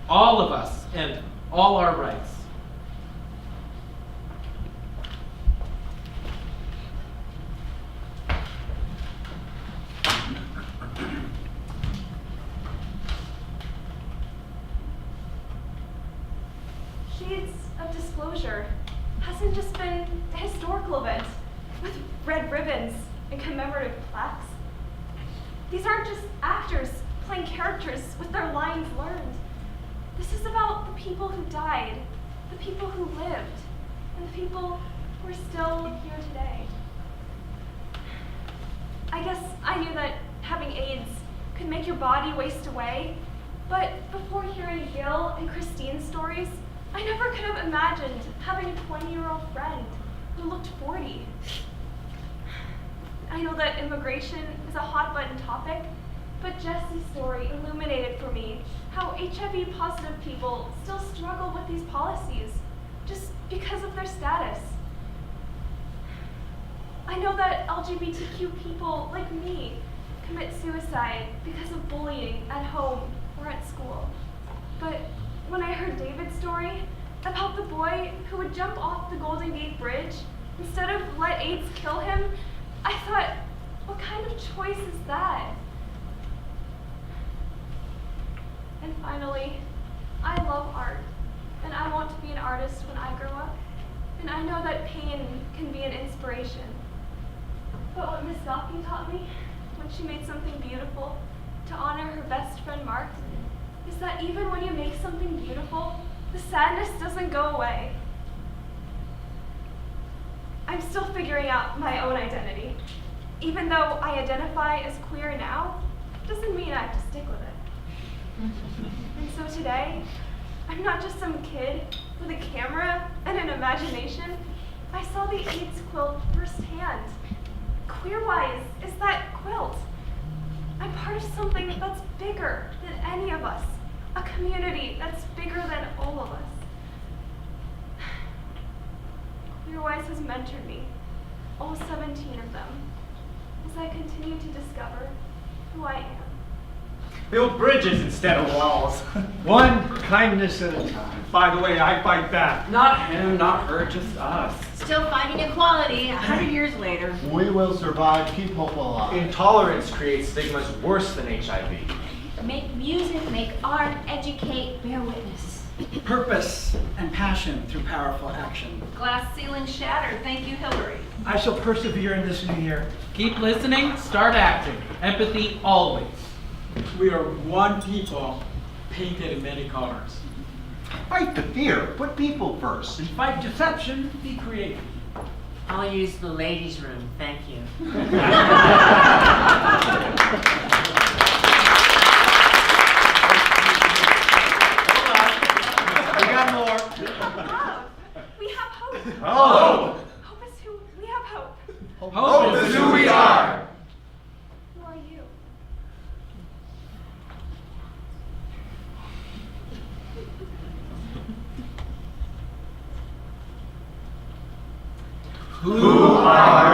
All of us and all our rights. Shades of Disclosure hasn't just been a historical event with red ribbons and commemorative plaques. These aren't just actors playing characters with their lines learned. This is about the people who died, the people who lived, and the people who are still here today. I guess I knew that having AIDS could make your body waste away, but before hearing Gil and Christine's stories, I never could have imagined having a 20-year-old friend who looked 40. I know that immigration is a hot-button topic, but Jessie's story illuminated for me how HIV-positive people still struggle with these policies just because of their status. I know that LGBTQ people like me commit suicide because of bullying at home or at school. But when I heard David's story about the boy who would jump off the Golden Gate Bridge instead of let AIDS kill him, I thought, what kind of choice is that? And finally, I love art, and I want to be an artist when I grow up. And I know that pain can be an inspiration. But what Miss Goffin taught me, when she made something beautiful, to honor her best friend Mark is that even when you make something beautiful, the sadness doesn't go away. I'm still figuring out my own identity. Even though I identify as queer now, doesn't mean I have to stick with it. And so today, I'm not just some kid with a camera and an imagination. I saw the AIDS quilt firsthand. QueerWise is that quilt. I'm part of something that's bigger than any of us. A community that's bigger than all of us. QueerWise has mentored me, all 17 of them, as I continue to discover who I am. Build bridges instead of walls. One kindness at a time. By the way, I fight back. Not him, not her, just us. Still fighting equality 100 years later. We will survive, keep hope alive. Intolerance creates stigmas worse than HIV. Make music, make art, educate, bear witness. Purpose and passion through powerful action. Glass ceiling shattered. Thank you, Hillary. I shall persevere in this new year. Keep listening, start acting. Empathy always. We are one people painted in many colors. Fight the fear. Put people first. And fight deception, be creative. I'll use the ladies' room, thank you. We got more. Love. We have hope. Oh. Hope is who we have hope. Hope is who we are. Who are you? Who are